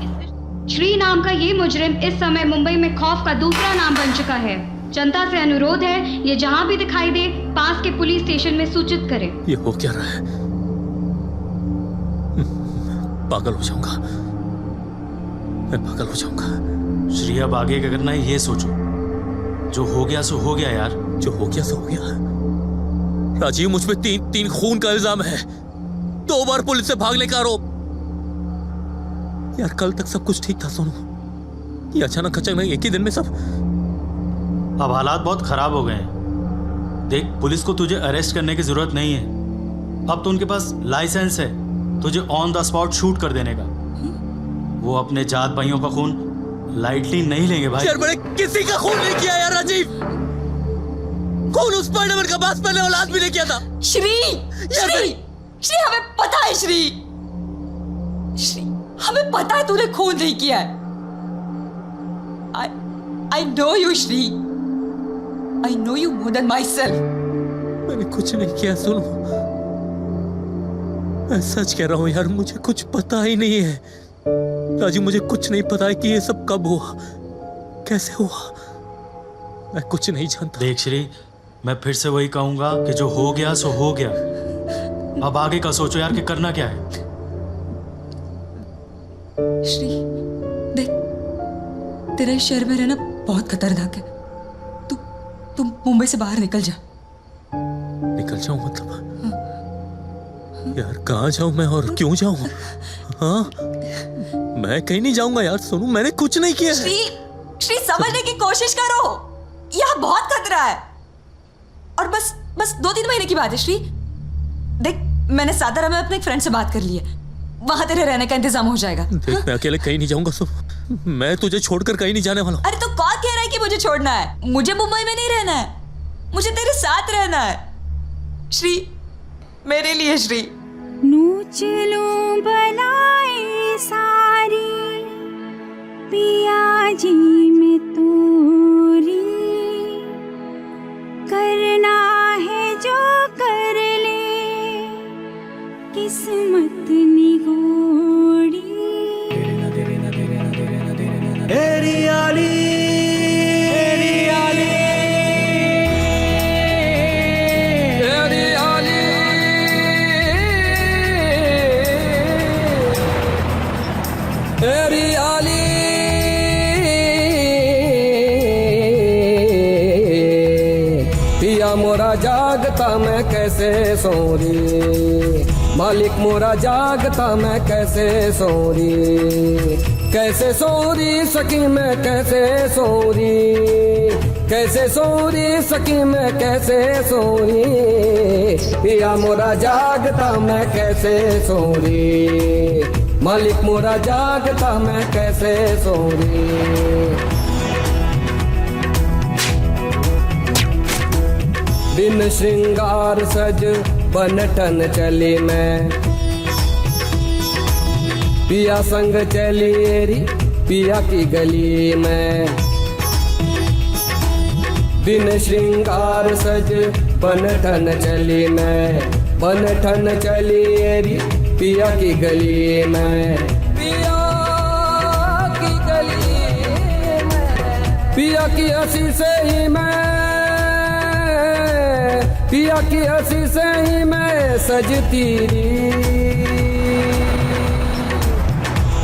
K: श्री नाम का ये मुजरिम इस समय मुंबई में खौफ का दूसरा नाम बन चुका है। जनता से अनुरोध है, ये जहाँ भी दिखाई दे पास के पुलिस स्टेशन में सूचित करें।
B: ये हो क्या रहा है? पागल हो जाऊंगा, मैं पागल हो जाऊंगा।
C: श्री अब आगे क्या करना है ये सोचो। जो हो गया सो हो गया यार।
B: जो हो गया सो हो गया। राजीव, मुझ पे तीन खून का इल्जाम है, 2 बार पुलिस से भागने का आरोप। यार कल तक सब कुछ ठीक था सोनू, ये अचानक एक ही दिन में सब।
C: अब हालात बहुत खराब हो गए हैं। देख, पुलिस को तुझे अरेस्ट करने की जरूरत नहीं है। अब तो उनके पास लाइसेंस है तुझे ऑन द स्पॉट शूट कर देने का। वो अपने जात भाइयों का खून लाइटली नहीं लेंगे भाई।
B: यार मैंने किसी का खून नहीं किया यार राजीव। खून उस पार्टनर का बात पहले औलाद भी नहीं किया था।
A: श्री हमें पता है श्री हमें पता है तूने खून नहीं किया है। I know you Shri. I know you more than myself।
B: मैंने कुछ नहीं किया सुनो। मैं सच कह रहा हूँ यार, मुझे कुछ पता ही नहीं है। राजू मुझे कुछ नहीं पता है कि ये सब कब हुआ, कैसे हुआ। मैं कुछ नहीं जानता।
C: देख श्री, मैं फिर से वही कहूंगा कि जो हो गया सो हो गया। अब आगे का सोचो यार कि करना क्या है।
A: श्री देख, तेरा इस शहर में रहना बहुत खतरनाक है। तू मुंबई से बाहर निकल जा।
B: निकल जाऊं मतलब? यार कहाँ जाऊं मैं और क्यों जाऊं? हाँ मैं कहीं नहीं जाऊंगा यार। सोनू मैंने कुछ नहीं किया।
A: श्री समझने की कोशिश करो, यहाँ बहुत खतरा है। और बस 2-3 महीने की बात है श्री। देख, मैंने सातारा में अपने एक फ्रेंड से बात कर ली है, वहां तेरे रहने का इंतजाम हो जाएगा।
B: देख मैं अकेले कहीं नहीं जाऊंगा सोनू। मैं तुझे छोड़कर कहीं नहीं जाने वाला।
A: अरे तो कौन कह रहा है कि मुझे छोड़ना है? मुझे मुंबई में नहीं रहना है, मुझे तेरे साथ रहना है श्री, मेरे लिए श्री।
K: नू चलो बनाए सारी पिया जी में तोरी, करना है जो कर ले किस्मत निगोड़ी।
N: एरियाली
O: पिया मोरा जागता मैं कैसे सोरी, मालिक मोरा जागता मैं कैसे सोरी, कैसे सोरी सकी मैं कैसे सोरी, कैसे सोरी सकी मैं कैसे सोरी, पिया मोरा जागता मैं कैसे सोरी, मालिक मोरा जागता मैं कैसे सोरी। बिन श्रृंगार सज बनठन चली मैं, पिया संग चली री पिया की गली में। बिन श्रृंगार सज बनठन चली मैं, बनठन चली री पिया की गली में। पिया की गली में, पिया की हंसी से ही मैं, पिया की हंसी से ही मैं सजती री,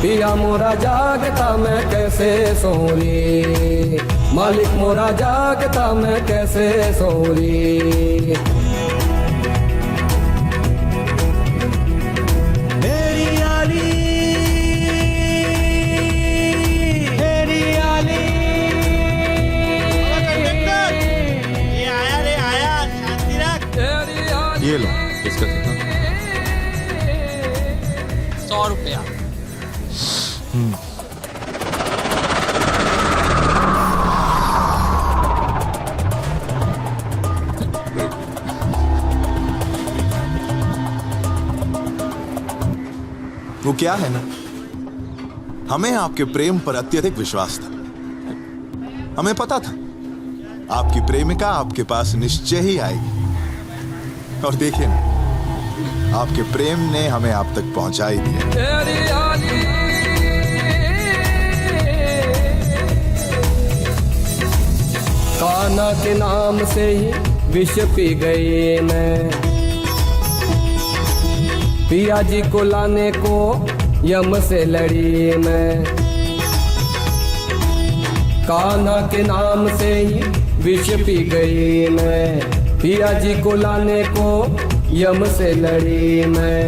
O: पिया मोरा जागता मैं कैसे सोरी, मालिक मोरा जागता मैं कैसे सोरी।
H: ये लो।
B: इसका कितना?
P: 100 रुपया।
H: वो क्या है ना, हमें आपके प्रेम पर अत्यधिक विश्वास था। हमें पता था आपकी प्रेमिका आपके पास निश्चय ही आएगी। और देखिए ना, आपके प्रेम ने हमें आप तक पहुंचा ही दिया।
O: कान्हा के नाम से ही विष पी गई मैं, पिया जी को लाने को यम से लड़ी मैं। कान्हा के नाम से ही विष पी गई मैं, पिया जी को लाने को यम से लड़ी मैं।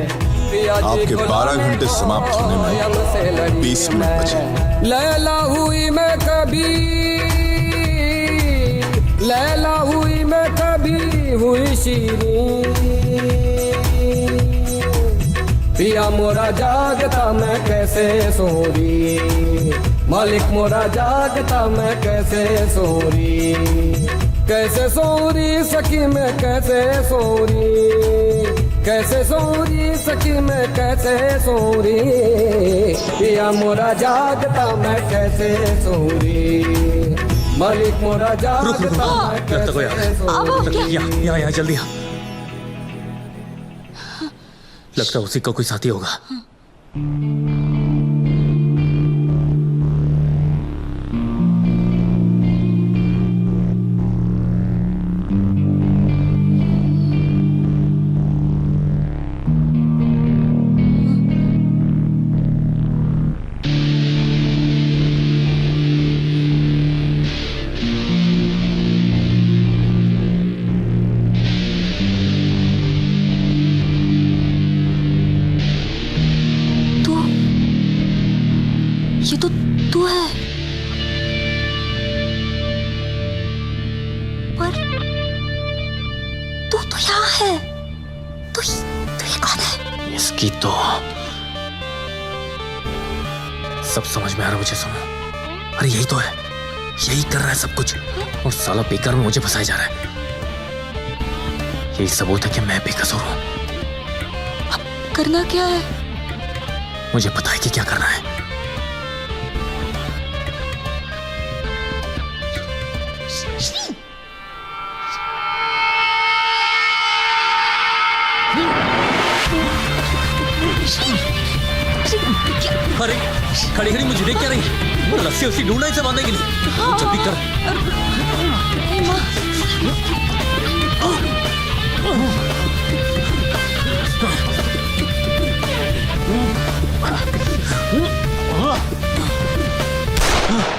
H: आपके 12 घंटे समाप्त होने में 20 मिनट बचे।
O: लैला हुई मैं कभी
P: लैला हुई मैं कभी हुई शीरीं, पिया मोरा जागता मैं कैसे सोरी, मालिक मोरा जागता मैं कैसे सोरी, कैसे सोरी सखी मैं कैसे सोरी, कैसे सोरी सखी मैं कैसे सोरी, पिया मोरा जागता मैं कैसे सोरी, मालिक मोरा जागता मैं कैसे सोरी।
B: यहाँ जल्दी आ। लगता है उसी का कोई साथी होगा।
A: ये तो तू है, पर तू तो यहाँ है, तो ये कौन है?
B: इसकी तो सब समझ में आ रहा मुझे। सुनो, अरे यही तो है, यही कर रहा है सब कुछ, और साला बेकार में मुझे फंसाया जा रहा है। यही सबूत है कि मैं बेकसूर हूं।
A: अब करना क्या है?
B: मुझे पता है कि क्या करना है। अरे खड़ी खड़ी मुझे देख क्या रही है? रस्सी उसी ढूंढना इसे बांधने के लिए। जल्दी कर।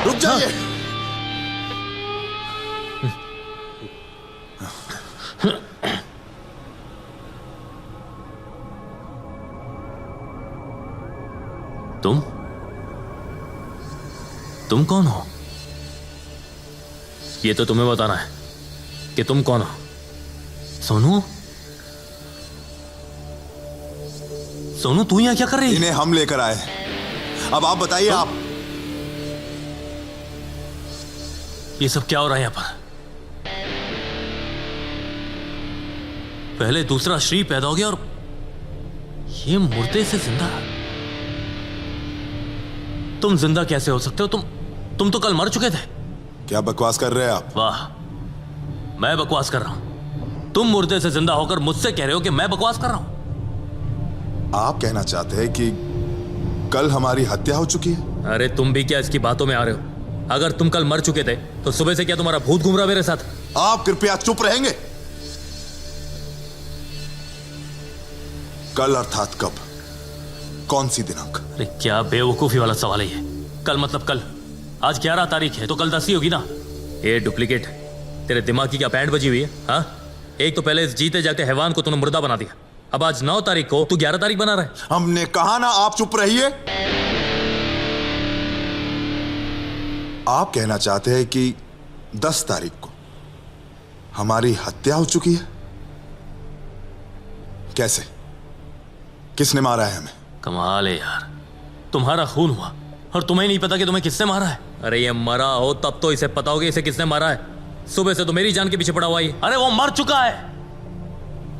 H: रुक जाइए।
B: तुम कौन हो? ये तो तुम्हें बताना है कि तुम कौन हो। सोनू, सोनू तू यहाँ क्या कर रही है?
H: इन्हें हम लेकर आए। अब आप बताइए। आप
B: ये सब क्या हो रहा है यहाँ पर? पहले दूसरा श्री पैदा हो गया और ये मुर्दे से जिंदा। तुम जिंदा कैसे हो सकते हो? तुम तो कल मर चुके थे।
H: क्या बकवास कर रहे हैं आप?
B: वाह, मैं बकवास कर रहा हूं। तुम मुर्दे से जिंदा होकर मुझसे कह रहे हो कि मैं बकवास कर रहा हूं।
H: आप कहना चाहते हैं कि कल हमारी हत्या हो चुकी है?
B: अरे तुम भी क्या इसकी बातों में आ रहे हो? अगर तुम कल मर चुके थे तो सुबह से क्या तुम्हारा भूत घूम रहा मेरे साथ?
H: आप कृपया चुप रहेंगे? कल अर्थात कब? कौन सी दिनांक?
B: अरे क्या बेवकूफी वाला सवाल है ये। कल मतलब कल। आज 11 तारीख है तो कल 10 ही होगी ना। ये डुप्लीकेट, तेरे दिमाग की क्या बैंड बजी हुई है? हाँ, एक तो पहले इस जीते जागते हैवान को तूने मुर्दा बना दिया, अब आज 9 तारीख को तू 11 तारीख बना रहा है।
H: हमने कहा ना आप चुप रहिए। आप कहना चाहते हैं कि 10 तारीख को हमारी हत्या हो चुकी है? कैसे? किसने मारा है हमें?
B: कमाल है यार, तुम्हारा खून हुआ और तुम्हें नहीं पता कि तुम्हें किसने मारा है? अरे ये मरा हो तब तो इसे पता होगा इसे किसने मारा है। सुबह से तो मेरी जान के पीछे पड़ा हुआ है। अरे वो मर चुका है।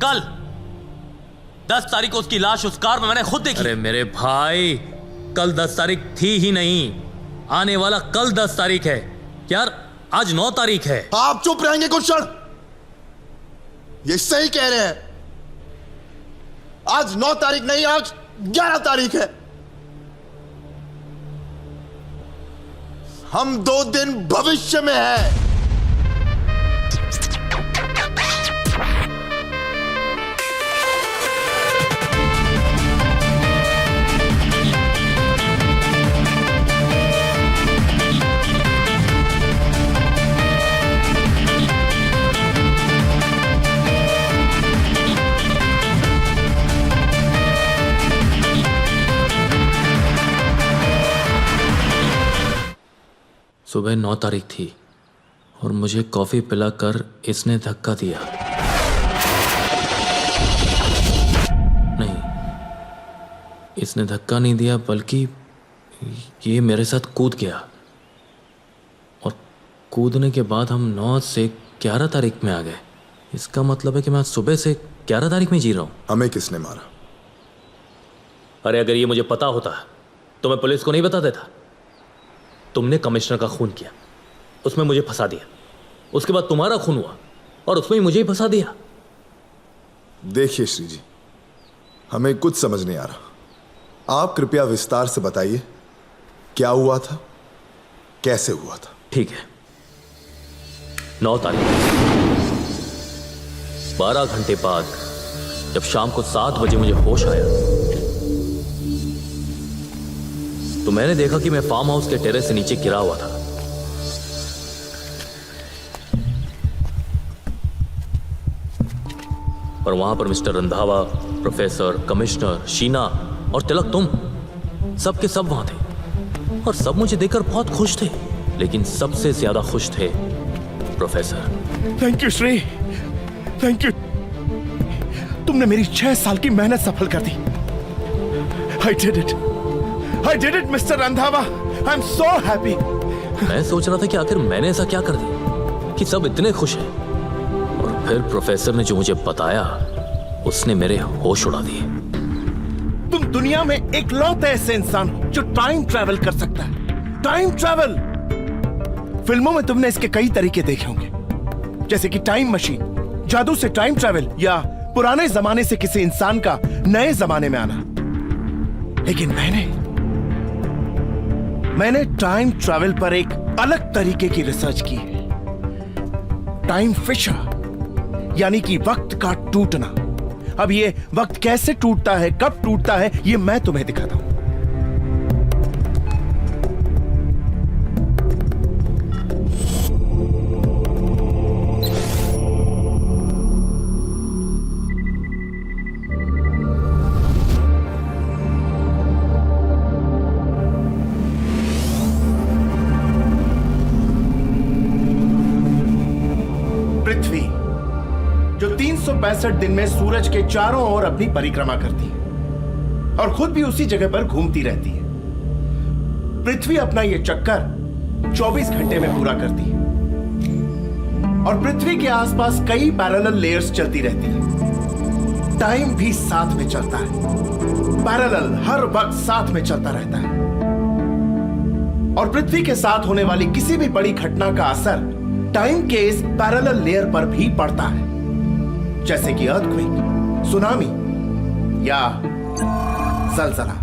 B: कल 10 तारीख को उसकी लाश उस कार में मैंने खुद देखी। अरे मेरे भाई, कल 10 तारीख थी ही नहीं, आने वाला कल 10 तारीख है यार। आज 9 तारीख है।
H: आप चुप रहेंगे कुछ क्षण? ये सही कह रहे हैं। आज 9 तारीख नहीं, आज 11 तारीख है। हम 2 दिन भविष्य में हैं।
B: सुबह 9 तारीख थी और मुझे कॉफी पिलाकर इसने धक्का दिया। नहीं, इसने धक्का नहीं दिया बल्कि ये मेरे साथ कूद गया, और कूदने के बाद हम 9 से 11 तारीख में आ गए। इसका मतलब है कि मैं सुबह से 11 तारीख में जी रहा हूं।
H: हमें किसने मारा?
B: अरे अगर ये मुझे पता होता तो मैं पुलिस को नहीं बता देता। तुमने कमिश्नर का खून किया, उसमें मुझे फंसा दिया। उसके बाद तुम्हारा खून हुआ और उसमें ही मुझे ही फंसा दिया।
H: देखिए श्री जी, हमें कुछ समझ नहीं आ रहा। आप कृपया विस्तार से बताइए, क्या हुआ था, कैसे हुआ था?
B: ठीक है, 9 तारीख 12 घंटे बाद जब शाम को 7 बजे मुझे होश आया तो मैंने देखा कि मैं फार्म हाउस के टेरेस से नीचे गिरा हुआ था। और वहां पर mister Randhawa, professor, commissioner, Sheena और तिलक, तुम सबके सब वहां थे और सब मुझे देखकर बहुत खुश थे, लेकिन सबसे ज्यादा खुश थे professor.
F: Thank you Shri, thank you. तुमने मेरी 6 साल की मेहनत सफल कर दी। I did it, mister Randhawa. I'm so happy।
B: मैं सोच रहा था कि आखिर मैंने ऐसा क्या कर दिया कि सब इतने खुश हैं, और फिर प्रोफेसर ने जो मुझे बताया उसने मेरे होश उड़ा दिए।
F: तुम दुनिया में इकलौते ऐसे इंसान हो जो टाइम ट्रैवल कर सकता है। Time travel! फिल्मों में तुमने इसके कई तरीके देखे होंगे, जैसे कि टाइम मशीन, जादू से टाइम ट्रैवल, या पुराने जमाने से किसी इंसान का नए जमाने में आना। लेकिन मैंने टाइम ट्रैवल पर एक अलग तरीके की रिसर्च की है। टाइम फिशर, यानी कि वक्त का टूटना। अब ये वक्त कैसे टूटता है, कब टूटता है, ये मैं तुम्हें दिखाता हूं। पृथ्वी जो 365 दिन में सूरज के चारों ओर अपनी परिक्रमा करती है और खुद भी उसी जगह पर घूमती रहती है। पृथ्वी अपना यह चक्कर 24 घंटे में पूरा करती है और पृथ्वी के आसपास कई पैरेलल लेयर्स चलती रहती है। टाइम भी साथ में चलता है, पैरेलल, हर वक्त साथ में चलता रहता है। और पृथ्वी के साथ होने वाली किसी भी बड़ी घटना का असर टाइम के इस पैरेलल लेयर पर भी पड़ता है, जैसे कि अर्थक्वेक, सुनामी या ज़लज़ला।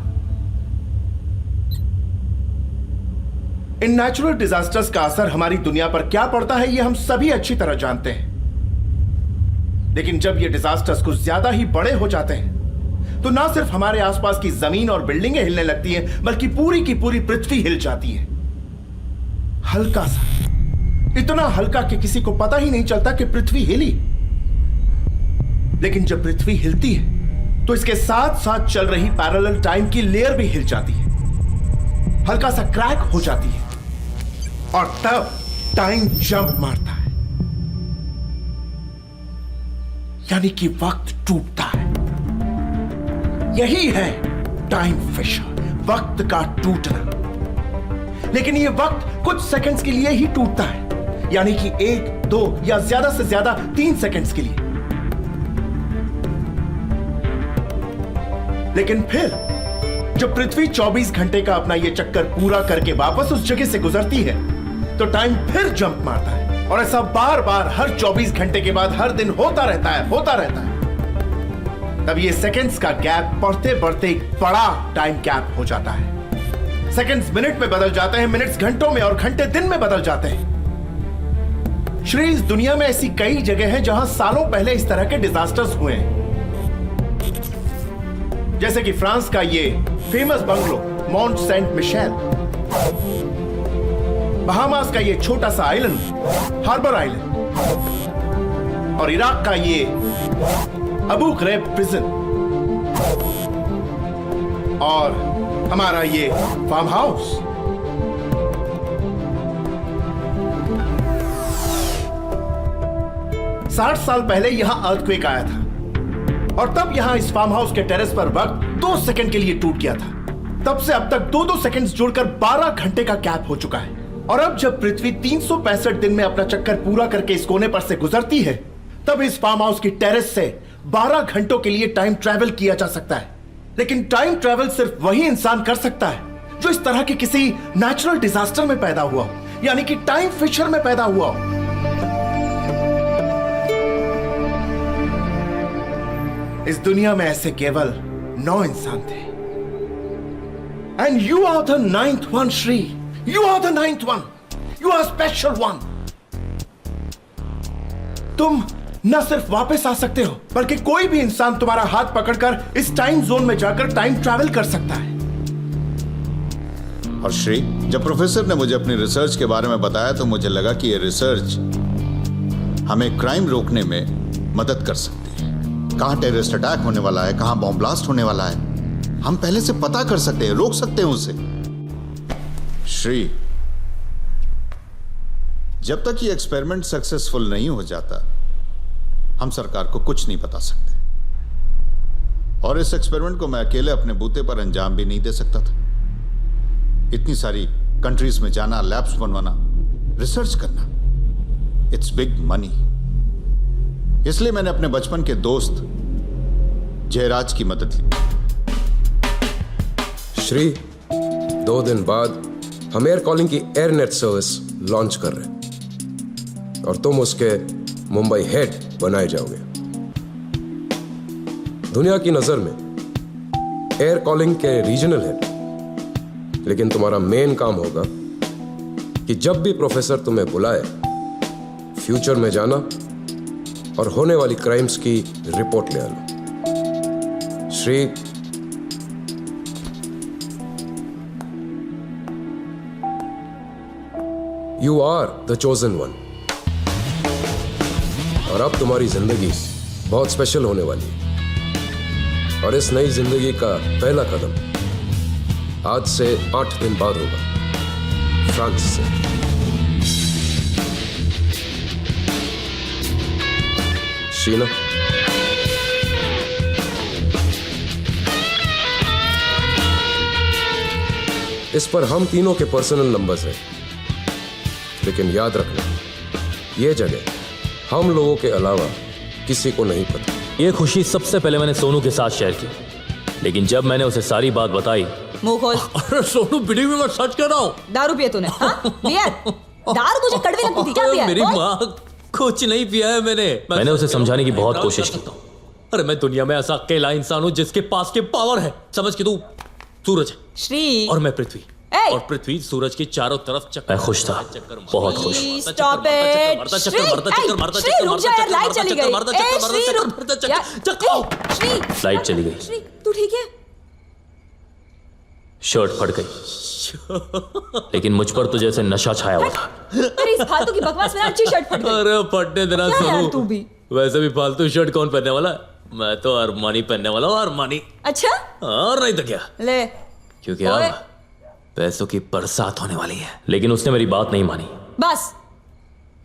F: इन नेचुरल डिजास्टर्स का असर हमारी दुनिया पर क्या पड़ता है, यह हम सभी अच्छी तरह जानते हैं। लेकिन जब ये डिजास्टर्स कुछ ज्यादा ही बड़े हो जाते हैं तो ना सिर्फ हमारे आसपास की जमीन और बिल्डिंगें हिलने लगती हैं, बल्कि पूरी की पूरी पृथ्वी हिल जाती है। हल्का सा, इतना हल्का कि किसी को पता ही नहीं चलता कि पृथ्वी हिली। लेकिन जब पृथ्वी हिलती है तो इसके साथ साथ चल रही पैरेलल टाइम की लेयर भी हिल जाती है, हल्का सा क्रैक हो जाती है, और तब टाइम जंप मारता है, यानी कि वक्त टूटता है। यही है टाइम फिशर, वक्त का टूटना। लेकिन यह वक्त कुछ सेकंड्स के लिए ही टूटता है, यानी कि 1, 2 या ज्यादा से ज्यादा 3 सेकंड्स के लिए। लेकिन फिर जब पृथ्वी 24 घंटे का अपना यह चक्कर पूरा करके वापस उस जगह से गुजरती है तो टाइम फिर जंप मारता है, और ऐसा बार बार हर 24 घंटे के बाद हर दिन होता रहता है। तब ये सेकंड्स का गैप बढ़ते बढ़ते एक बड़ा टाइम गैप हो जाता है। सेकंड्स मिनट में बदल जाते हैं, मिनट्स घंटों में, और घंटे दिन में बदल जाते हैं। श्री, इस दुनिया में ऐसी कई जगह हैं जहां सालों पहले इस तरह के डिजास्टर्स हुए हैं, जैसे कि फ्रांस का ये famous bungalow Mont Saint Michel, Bahamas का ये छोटा सा आइलैंड हार्बर आइलैंड, और इराक का ये अबू ghraib प्रिजन, और हमारा ये फार्म हाउस। 60 साल पहले यहाँ अर्थक्वेक आया था और तब यहाँ इस फार्म हाउस के टेरेस पर वक्त 2 सेकंड के लिए टूट गया था। तब से अब तक 2-2 सेकंड्स जोड़कर 12 घंटे का गैप हो चुका है। और अब जब पृथ्वी 365 दिन में अपना चक्कर पूरा करके इस कोने पर से गुजरती है, तब इस फार्म हाउस की टेरेस से 12 घंटों के लिए टाइम ट्रैवल किया जा सकता है। लेकिन टाइम ट्रैवल सिर्फ वही इंसान कर सकता है जो इस तरह के किसी नेचुरल डिजास्टर में पैदा हुआ हो, यानी कि टाइम फिशर में पैदा हुआ हो। इस दुनिया में ऐसे केवल 9 इंसान थे। And you are the 9th one, Shri. You are the 9th one. You are special one. तुम न सिर्फ वापस आ सकते हो, बल्कि कोई भी इंसान तुम्हारा हाथ पकड़कर इस टाइम जोन में जाकर टाइम ट्रैवल कर सकता है।
H: और श्री, जब प्रोफेसर ने मुझे अपनी रिसर्च के बारे में बताया तो मुझे लगा कि ये रिसर्च हमें क्राइम रोकने में मदद कर सकती है। कहां टेररिस्ट अटैक होने वाला है, कहां बॉम्ब ब्लास्ट होने वाला है, हम पहले से पता कर सकते हैं, रोक सकते हैं उसे। श्री, जब तक ये एक्सपेरिमेंट सक्सेसफुल नहीं हो जाता, हम सरकार को कुछ नहीं बता सकते। और इस एक्सपेरिमेंट को मैं अकेले अपने बूते पर अंजाम भी नहीं दे सकता था। इतनी सारी कंट्रीज में जाना, लैब्स बनवाना, रिसर्च करना, इट्स बिग मनी। इसलिए मैंने अपने बचपन के दोस्त जयराज की मदद ली।
I: श्री, 2 दिन बाद हम एयर कॉलिंग की एयरनेट सर्विस लॉन्च कर रहे हैं और तुम उसके मुंबई हेड बनाए जाओगे। दुनिया की नजर में एयर कॉलिंग के रीजनल हेड, लेकिन तुम्हारा मेन काम होगा कि जब भी प्रोफेसर तुम्हें बुलाए, फ्यूचर में जाना और होने वाली क्राइम्स की रिपोर्ट ले आना। Shri, you are the chosen one. और अब तुम्हारी जिंदगी बहुत स्पेशल होने वाली है। और इस नई जिंदगी का पहला कदम आज से 8 दिन बाद होगा, फ्रांस से। शीना, इस पर हम तीनों के पर्सनल नंबर्स हैं, लेकिन याद रखना, यह जगह हम लोगों के अलावा किसी को नहीं पता।
B: ये खुशी सबसे पहले मैंने सोनू के साथ शेयर की, लेकिन जब मैंने उसे सारी बात बताई।
A: मुंह खोल।
B: अरे सोनू, बिड़ी में मैं सच कह रहा हूँ।
A: दारू पिया तूने? बियर? दारू तुझे कड़वी लगती थी क्या? पिया?
B: मेरी माँ, कुछ नहीं पिया है मैंने उसे समझाने की बहुत कोशिश की। अरे मैं दुनिया में ऐसा अकेला इंसान हूँ जिसके पास के पावर है। समझ के तू सूरज है
A: श्री,
B: और मैं पृथ्वी, और पृथ्वी सूरज की चारों तरफ चक्कर। मैं खुश था, बहुत खुश।
A: Stop it. श्री, रुक जा यार, लाइट चली गई।
B: लाइट चली गई।
A: श्री, तू ठीक है?
B: शर्ट फट गई, लेकिन मुझ पर तो जैसे नशा छाया हुआ था।
A: तेरी इस फालतू की बकवास में अच्छी शर्ट फट गई।
B: अरे फटने देना
A: सोनू, तू भी।
B: वैसे भी फालतू शर्ट कौन पहनने वाला है? मैं तो अरमानी पहनने वाला हूँ, अरमानी।
A: अच्छा,
B: और नहीं तो क्या।
A: ले,
B: क्योंकि अब पैसों की बरसात होने वाली है। लेकिन उसने मेरी बात नहीं मानी।
A: बस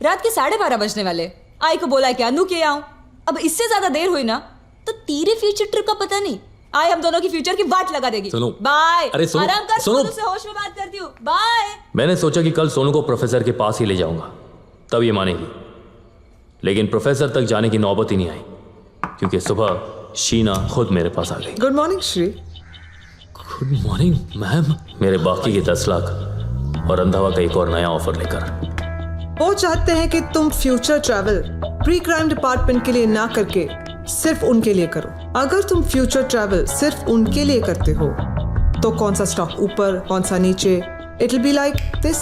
A: रात के 12:30 बजने वाले। आई को बोला कि अनु के आऊं। अब इससे ज्यादा देर हुई ना तो तेरे फ्यूचर ट्रिप का पता नहीं। आई हम दोनों की फ्यूचर की वाट लगा देगी। बाय।
B: अरे सोनू,
A: आराम कर,
B: सोनू
A: से होश में बात करती हूँ। बाय।
B: मैंने सोचा कि कल सोनू को प्रोफेसर के पास ही ले जाऊंगा, तब ये मानेगी। लेकिन प्रोफेसर तक जाने की नौबत ही नहीं आई, क्योंकि सुबह शीना खुद मेरे पास आ गई।
J: Good morning Shri.
B: Good morning ma'am. मेरे बाकी के 10 लाख और रंधावा का एक और नया ऑफर लेकर।
J: वो चाहते हैं कि तुम future travel pre crime department के लिए ना करके सिर्फ उनके लिए करो। अगर तुम फ्यूचर ट्रैवल सिर्फ उनके लिए करते हो तो कौन सा स्टॉक ऊपर, कौन सा नीचे, it will be like this.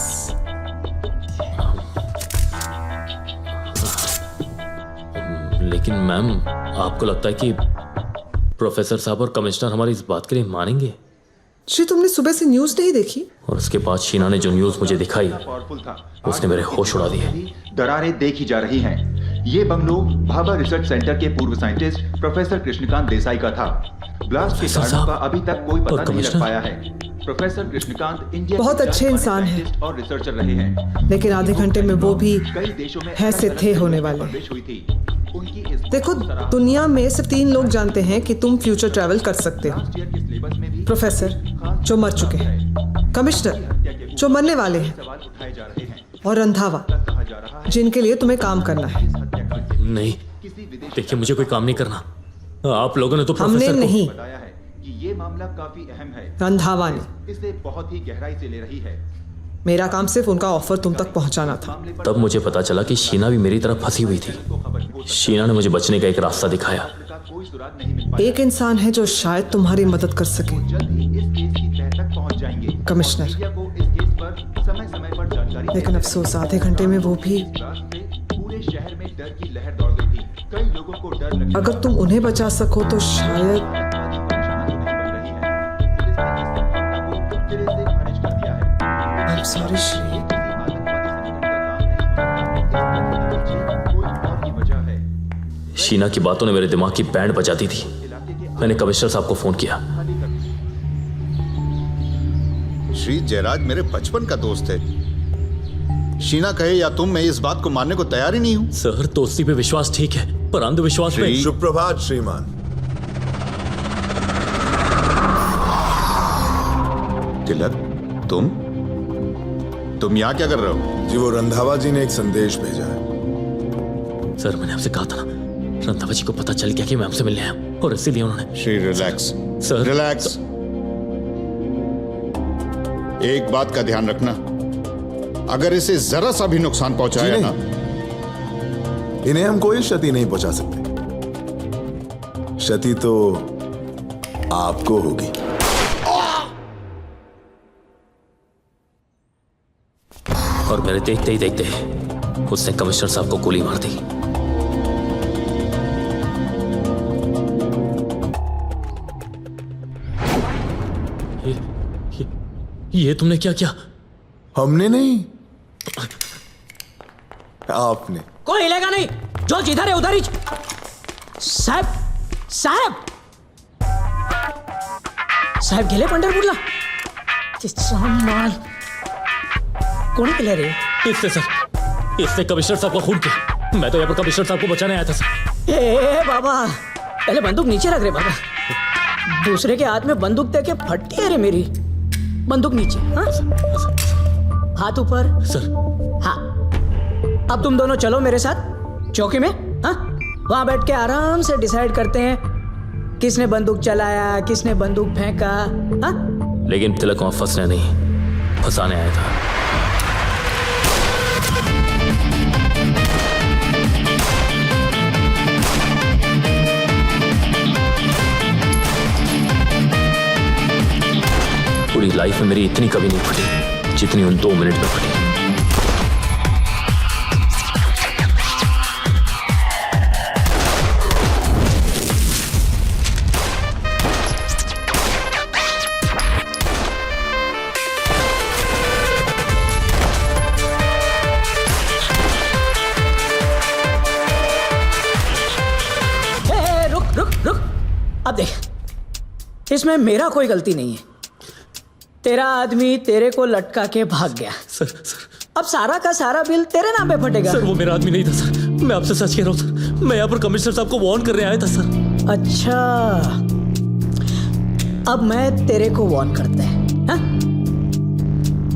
B: लेकिन मैम, आपको लगता है कि प्रोफेसर साहब और कमिश्नर हमारी इस बात के लिए मानेंगे?
J: श्री, तुमने सुबह से न्यूज नहीं देखी?
B: और उसके बाद शीना ने जो न्यूज मुझे दिखाई, उसने मेरे होश उड़ा दिए।
M: दरारें देखी जा रही हैं। ये बंगलो भाभा रिसर्च सेंटर के पूर्व साइंटिस्ट प्रोफेसर कृष्णकांत देसाई का था। ब्लास्ट के कारणों का अभी तक कोई पता नहीं लग पाया है। प्रोफेसर कृष्णकांत इंडिया
J: बहुत अच्छे इंसान हैं
M: और रिसर्चर रहे हैं,
J: लेकिन आधे घंटे में वो भी
M: कई देशों में
J: है से थे होने वाले।
M: हुई थी। उनकी इस
J: देखो, दुनिया में सिर्फ 3 लोग जानते हैं कि तुम फ्यूचर ट्रैवल कर सकते हो। प्रोफेसर जो मर चुके हैं, कमिश्नर जो मरने वाले हैं, और रंधावा जिनके लिए तुम्हें काम करना है।
B: नहीं, देखिए मुझे कोई काम नहीं करना। आप लोगों ने तो
J: हमने
B: प्रोफेसर को
J: नहीं,
M: बताया है कि ये मामला काफी अहम है।
J: रंधावा ने।
M: इसे बहुत ही गहराई से ले रही है।
J: मेरा काम सिर्फ उनका ऑफर तुम तक पहुंचाना था।
B: तब मुझे पता चला कि शीना भी मेरी तरफ फंसी हुई थी। शीना ने मुझे बचने का एक रास्ता दिखाया।
J: एक इंसान है जो शायद तुम्हारी मदद कर सके, कमिश्नर। लेकिन अफसोस आधे घंटे में वो भी।
M: पूरे शहर में डर की लहर दौड़ गई थी। कई लोगों को डर लग
J: अगर तुम उन्हें बचा सको तो शायद। I'm sorry, Shri.
B: शीना की बातों ने मेरे दिमाग की बैंड बजा दी थी। मैंने कमिश्नर साहब को फोन किया।
H: श्री जयराज मेरे बचपन का दोस्त है। शीना कहे या तुम, मैं इस बात को मानने को तैयार ही नहीं हूं।
B: सर, दोस्ती पे विश्वास ठीक है, पर अंधविश्वास में।
H: सुप्रभात श्रीमान। तिलक, तुम यहाँ क्या कर रहे हो?
Q: जी वो रंधावा जी ने एक संदेश भेजा है।
B: सर, मैंने आपसे कहा था ना, रंधावा जी को पता चल गया कि मैं आपसे मिलने आया हूं, और इसीलिए उन्होंने।
H: Shri relax
B: sir,
H: relax. एक बात का ध्यान रखना, अगर इसे जरा सा भी नुकसान पहुंचाया ना,
Q: इन्हें हम कोई क्षति नहीं पहुंचा सकते। क्षति तो आपको होगी।
B: और मेरे देखते ही देखते उसने कमिश्नर साहब को गोली मार दी। ये तुमने क्या किया?
Q: हमने नहीं, आपने।
O: कोई हिलेगा नहीं, जो जिधर है उधर ही। साहब, साहब, साहब गेले पंढरपूरला? माल कोणी केलं रे?
B: इसने सर, इसने कमिश्नर साहब को खून किया। मैं तो यहाँ पर कमिश्नर साहब को बचाने आया था सर।
O: ए बाबा, पहले बंदूक नीचे रख रे बाबा। दूसरे के हाथ में बंदूक दे के फटती है रे मेरी। बंदूक नीचे, हाँ? हाथ ऊपर
B: सर।
O: हाँ, अब तुम दोनों चलो मेरे साथ चौकी में। हाँ, वहां बैठ के आराम से डिसाइड करते हैं किसने बंदूक चलाया, किसने बंदूक फेंका। हाँ?
B: लेकिन तिलक वहां फंसने नहीं, फंसाने आया था। पूरी लाइफ में मेरी इतनी कभी नहीं फटी जितनी उन 2 मिनट में फटी।
O: रुक रुक रुक, अब देख, इसमें मेरा कोई गलती नहीं है। तेरा आदमी तेरे को लटका के भाग गया।
B: सर,
O: अब सारा का सारा बिल तेरे नाम पे फटेगा।
B: सर, वो मेरा आदमी नहीं था सर, मैं आपसे सच कह रहा हूँ सर। मैं यहाँ पर कमिश्नर साहब को वार्न करने आया था सर।
O: अच्छा, अब मैं तेरे को वार्न करता है। हाँ?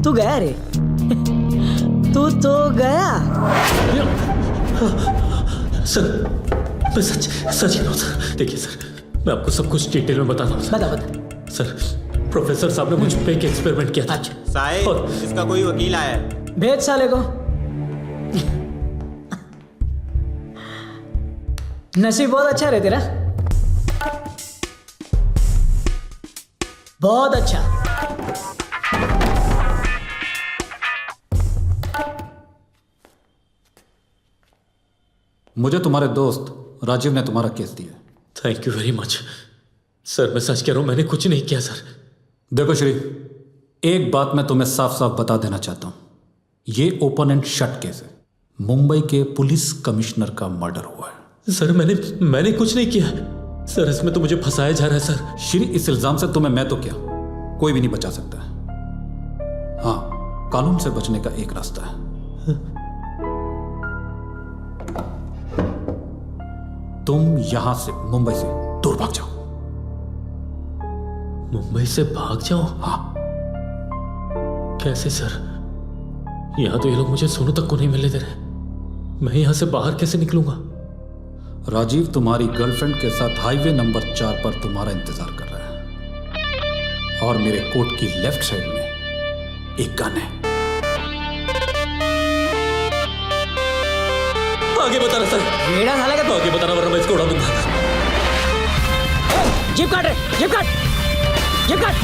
O: तू गया रे, तू तो गया।
B: सर, मैं सच कह रहा हूँ सर। देखिए सर, मैं आपको सब कुछ डिटेल में बताता हूँ।
O: बता।
B: सर, प्रोफेसर साहब ने मुझ पे एक एक्सपेरिमेंट किया था।
O: अच्छा
D: साहिब, इसका कोई वकील आया है।
O: भेज साले को। नसीब बहुत अच्छा रे तेरा, बहुत अच्छा।
C: मुझे तुम्हारे दोस्त राजीव ने तुम्हारा केस दिया।
B: Thank you very much sir. मैं सच कह रहा हूं, मैंने कुछ नहीं किया सर।
C: देखो श्री, एक बात मैं तुम्हें साफ साफ बता देना चाहता हूं, ये ओपन एंड शट केस है। मुंबई के पुलिस कमिश्नर का मर्डर हुआ है।
B: सर, मैंने कुछ नहीं किया सर। इसमें तो मुझे फंसाया जा रहा है सर।
C: श्री, इस इल्जाम से तुम्हें मैं तो क्या, कोई भी नहीं बचा सकता है। हाँ, कानून से बचने का एक रास्ता है। तुम यहां से, मुंबई से दूर भाग जाओ।
B: मुंबई से भाग जाओ?
C: हाँ।
B: कैसे सर? यहां तो ये लोग मुझे सोनू तक को नहीं मिलने दे रहे। मैं यहां से बाहर कैसे निकलूंगा?
C: राजीव तुम्हारी गर्लफ्रेंड के साथ हाईवे नंबर 4 पर तुम्हारा इंतजार कर रहा है और मेरे कोट की लेफ्ट साइड में एक गन है।
B: आगे बता रहा सर।
O: रेड़ा साला का
B: आगे बताना वरना मैं इसको उड़ा दूंगा।
O: जीप काट रहे, जीप काट, जीप काट।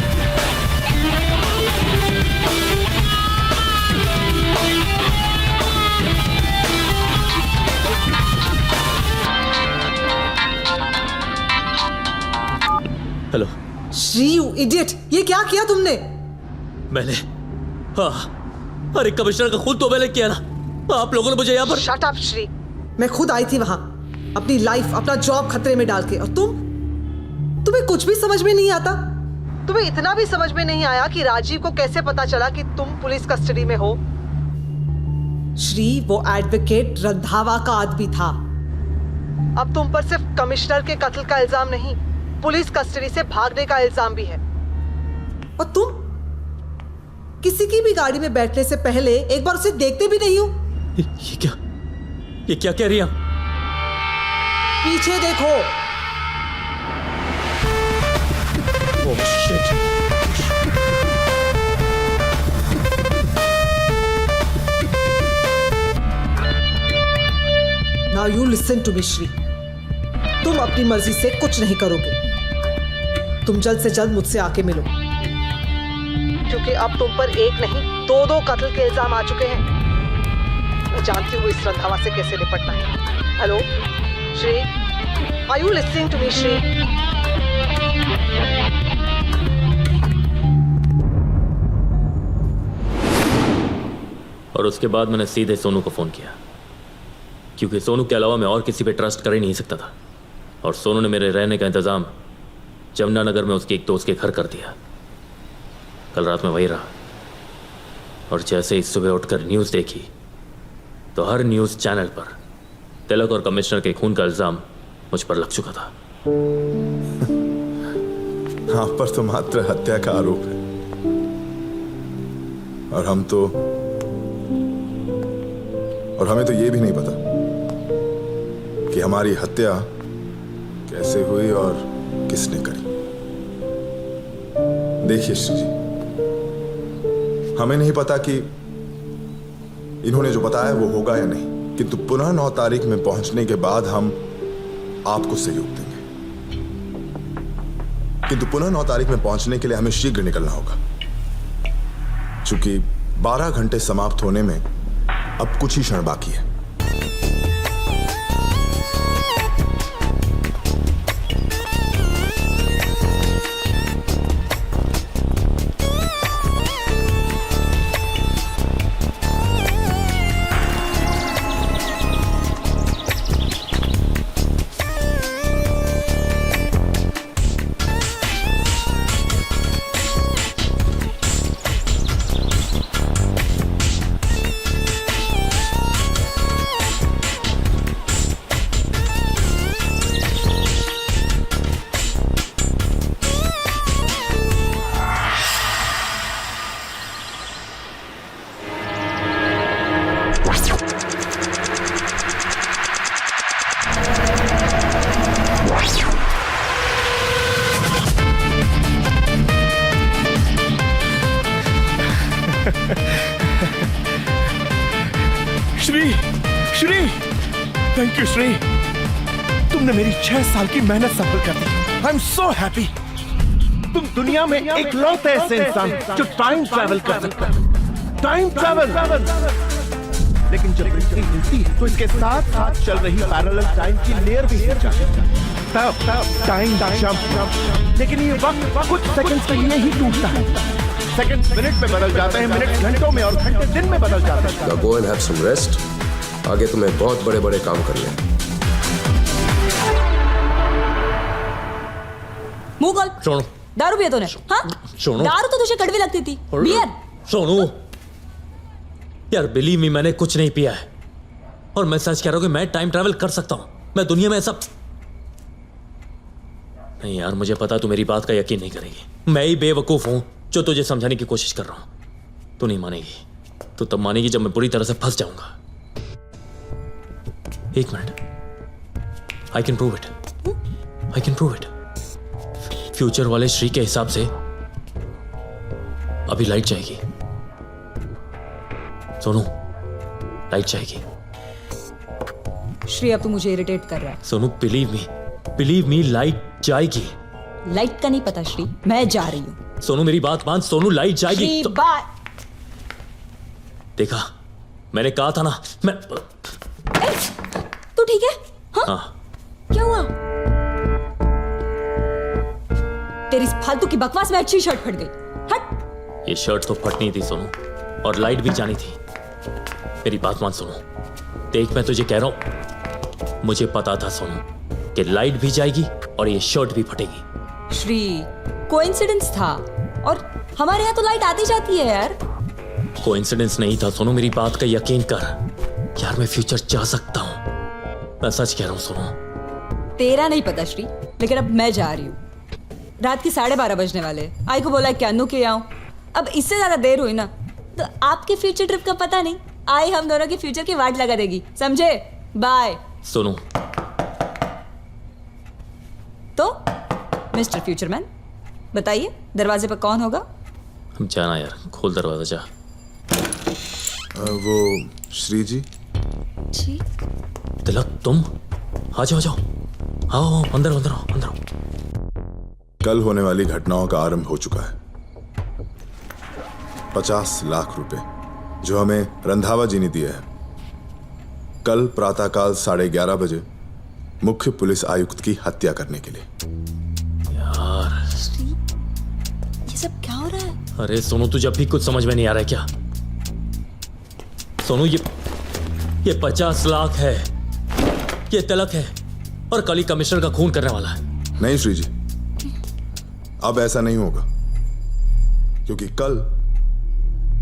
B: हेलो
J: श्री, यू इडियट, ये क्या किया तुमने?
B: मैंने, हाँ, अरे कमिश्नर का खुद तो मैंने किया ना। आप लोगों ने मुझे यहाँ पर।
J: शट अप श्री, मैं खुद आई थी वहां, अपनी लाइफ, अपना जॉब खतरे में डाल के, और तुम्हें कुछ भी समझ में नहीं आता? तुम्हें इतना भी समझ में नहीं आया कि राजीव को कैसे पता चला कि तुम पुलिस कस्टडी में हो? श्री, वो एडवोकेट रंधावा का आदमी था। अब तुम पर सिर्फ कमिश्नर के कत्ल का इल्जाम नहीं, पुलिस कस्टडी से भागने का इल्जाम भी है। और तुम किसी की भी गाड़ी में बैठने से पहले एक बार उसे देखते भी नहीं हो।
B: ये क्या कह रही है?
J: पीछे देखो।
B: Oh, shit.
J: Now you listen to me, Shri. तुम अपनी मर्जी से कुछ नहीं करोगे। तुम जल्द से जल्द मुझसे आके मिलो, क्योंकि अब तुम पर एक नहीं 2-2 कत्ल के इल्जाम आ चुके हैं। मैं जानती हूँ इस रंधावा से कैसे निपटना है। Hello Shri, are you listening to me Shri?
B: और उसके बाद मैंने सीधे सोनू को फोन किया, क्योंकि सोनू के अलावा मैं और किसी पे ट्रस्ट कर ही नहीं सकता था। और सोनू ने मेरे रहने का इंतजाम जमुनानगर में उसके एक दोस्त के घर कर दिया। कल रात में वही रहा, और जैसे ही सुबह उठकर न्यूज़ देखी तो हर न्यूज़ चैनल पर तिलक और कमिश्नर के खून का इल्जाम मुझ पर लग चुका था।
Q: आप पर तो मात्र हत्या का आरोप है, और हमें तो ये भी नहीं पता कि हमारी हत्या कैसे हुई और किसने करी। देखिए श्री जी, हमें नहीं पता कि इन्होंने जो बताया वो होगा या नहीं, किंतु पुनः 9 तारीख में पहुंचने के बाद हम आपको सहयोग देंगे। किंतु पुनः 9 तारीख में पहुंचने के लिए हमें शीघ्र निकलना होगा, क्योंकि 12 घंटे समाप्त होने में अब कुछ ही क्षण बाकी है।
F: श्री, थैंक यू श्री, तुमने मेरी 6 साल की मेहनत सफल कर दी। I am so happy. तुम दुनिया में इकलौते ऐसे इंसान जो टाइम ट्रैवल कर सकता है। Time travel. लेकिन जब रिक्ति हिलती है तो इसके साथ साथ चल रही पैरेलल टाइम की लेयर भी हिल जाती है। तब टाइम जंप। लेकिन ये वक्त कुछ सेकंड्स के लिए ही टूटता है। सेकंड मिनट में बदल जाते हैं, मिनट घंटों में, और घंटे दिन में बदल जाते हैं।
I: Now go and have some rest. आगे तुम्हें बहुत बड़े बड़े काम करने हैं।
A: मुंह खोल।
B: सोनू,
A: दारू पिया तूने? हाँ?
B: सोनू,
A: दारू तो तुझे कड़वी लगती थी। बियर।
B: सोनू, यार बिलीव मी, मैंने कुछ नहीं पिया है, और मैं सच कह रहा हूँ कि मैं टाइम ट्रैवल कर सकता हूँ। मैं दुनिया में ऐसा नहीं यार, मुझे पता तू मेरी बात का यकीन नहीं करेगी। मैं ही बेवकूफ हूं जो तुझे समझाने की कोशिश कर रहा हूं। तू नहीं मानेगी, तू तब मानेगी जब मैं बुरी तरह से फंस जाऊंगा। एक minute, I can prove it, I can prove it. Future वाले श्री के हिसाब से अभी लाइट जाएगी। सोनू, लाइट जाएगी।
A: श्री, अब तू मुझे इरिटेट कर रहा है।
B: सोनू, बिलीव मी, लाइट जाएगी।
A: लाइट का नहीं पता श्री, मैं जा रही हूँ।
B: सोनू मेरी बात मान, सोनू लाइट जाएगी।
A: श्री, बाय।
B: देखा, मैंने कहा था ना। मैं
A: तू ठीक है? हाँ? क्या हुआ? तेरी इस फालतू की बकवास में अच्छी शर्ट फट गई। हट।
B: ये शर्ट तो फटनी थी सोनू, और लाइट भी जानी थी। मेरी बात मान सोनू, देख मैं तुझे कह रहा हूं, मुझे पता था सोनू कि लाइट भी जाएगी और ये शर्ट भी फटेगी।
A: श्री, कोइंसिडेंस था, और हमारे यहाँ तो लाइट आती जाती है यार।
B: कोइंसिडेंस नहीं था सोनू, मेरी बात का यकीन कर। यार मैं फ्यूचर जा सकता हूं, मैं सच कह रहा हूं सोनू।
A: तेरा नहीं पता श्री, लेकिन अब मैं जा रही हूँ। रात के 12:30 बजने वाले। आई को बोला कि अनु के आऊं। अब इससे ज्यादा देर हुई ना तो आपके फ्यूचर ट्रिप का पता नहीं। आई हम दोनों के फ्यूचर की वाट लगा देगी, समझे? बाय।
B: सोनू,
A: तो मिस्टर फ्यूचरमैन, बताइए दरवाजे पर कौन होगा?
B: हम जाना यार, खोल दरवाजा जा।
Q: वो श्री जी।
A: जी
B: तिलक, तुम आ जाओ, आओ अंदर अंदर आओ, अंदर आओ।
Q: कल होने वाली घटनाओं का आरंभ हो चुका है। 50 लाख रुपए जो हमें रंधावा जी ने दिए हैं, कल प्रातःकाल 11:30 बजे मुख्य पुलिस आयुक्त की हत्या करने के लिए।
B: यार
A: ये सब क्या हो रहा है?
B: अरे सोनू, तुझे अभी कुछ समझ में नहीं आ रहा है क्या? सोनू, ये 50 लाख है, ये तिलक है, और कल ही कमिश्नर का खून करने वाला है।
Q: नहीं श्री जी, अब ऐसा नहीं होगा, क्योंकि कल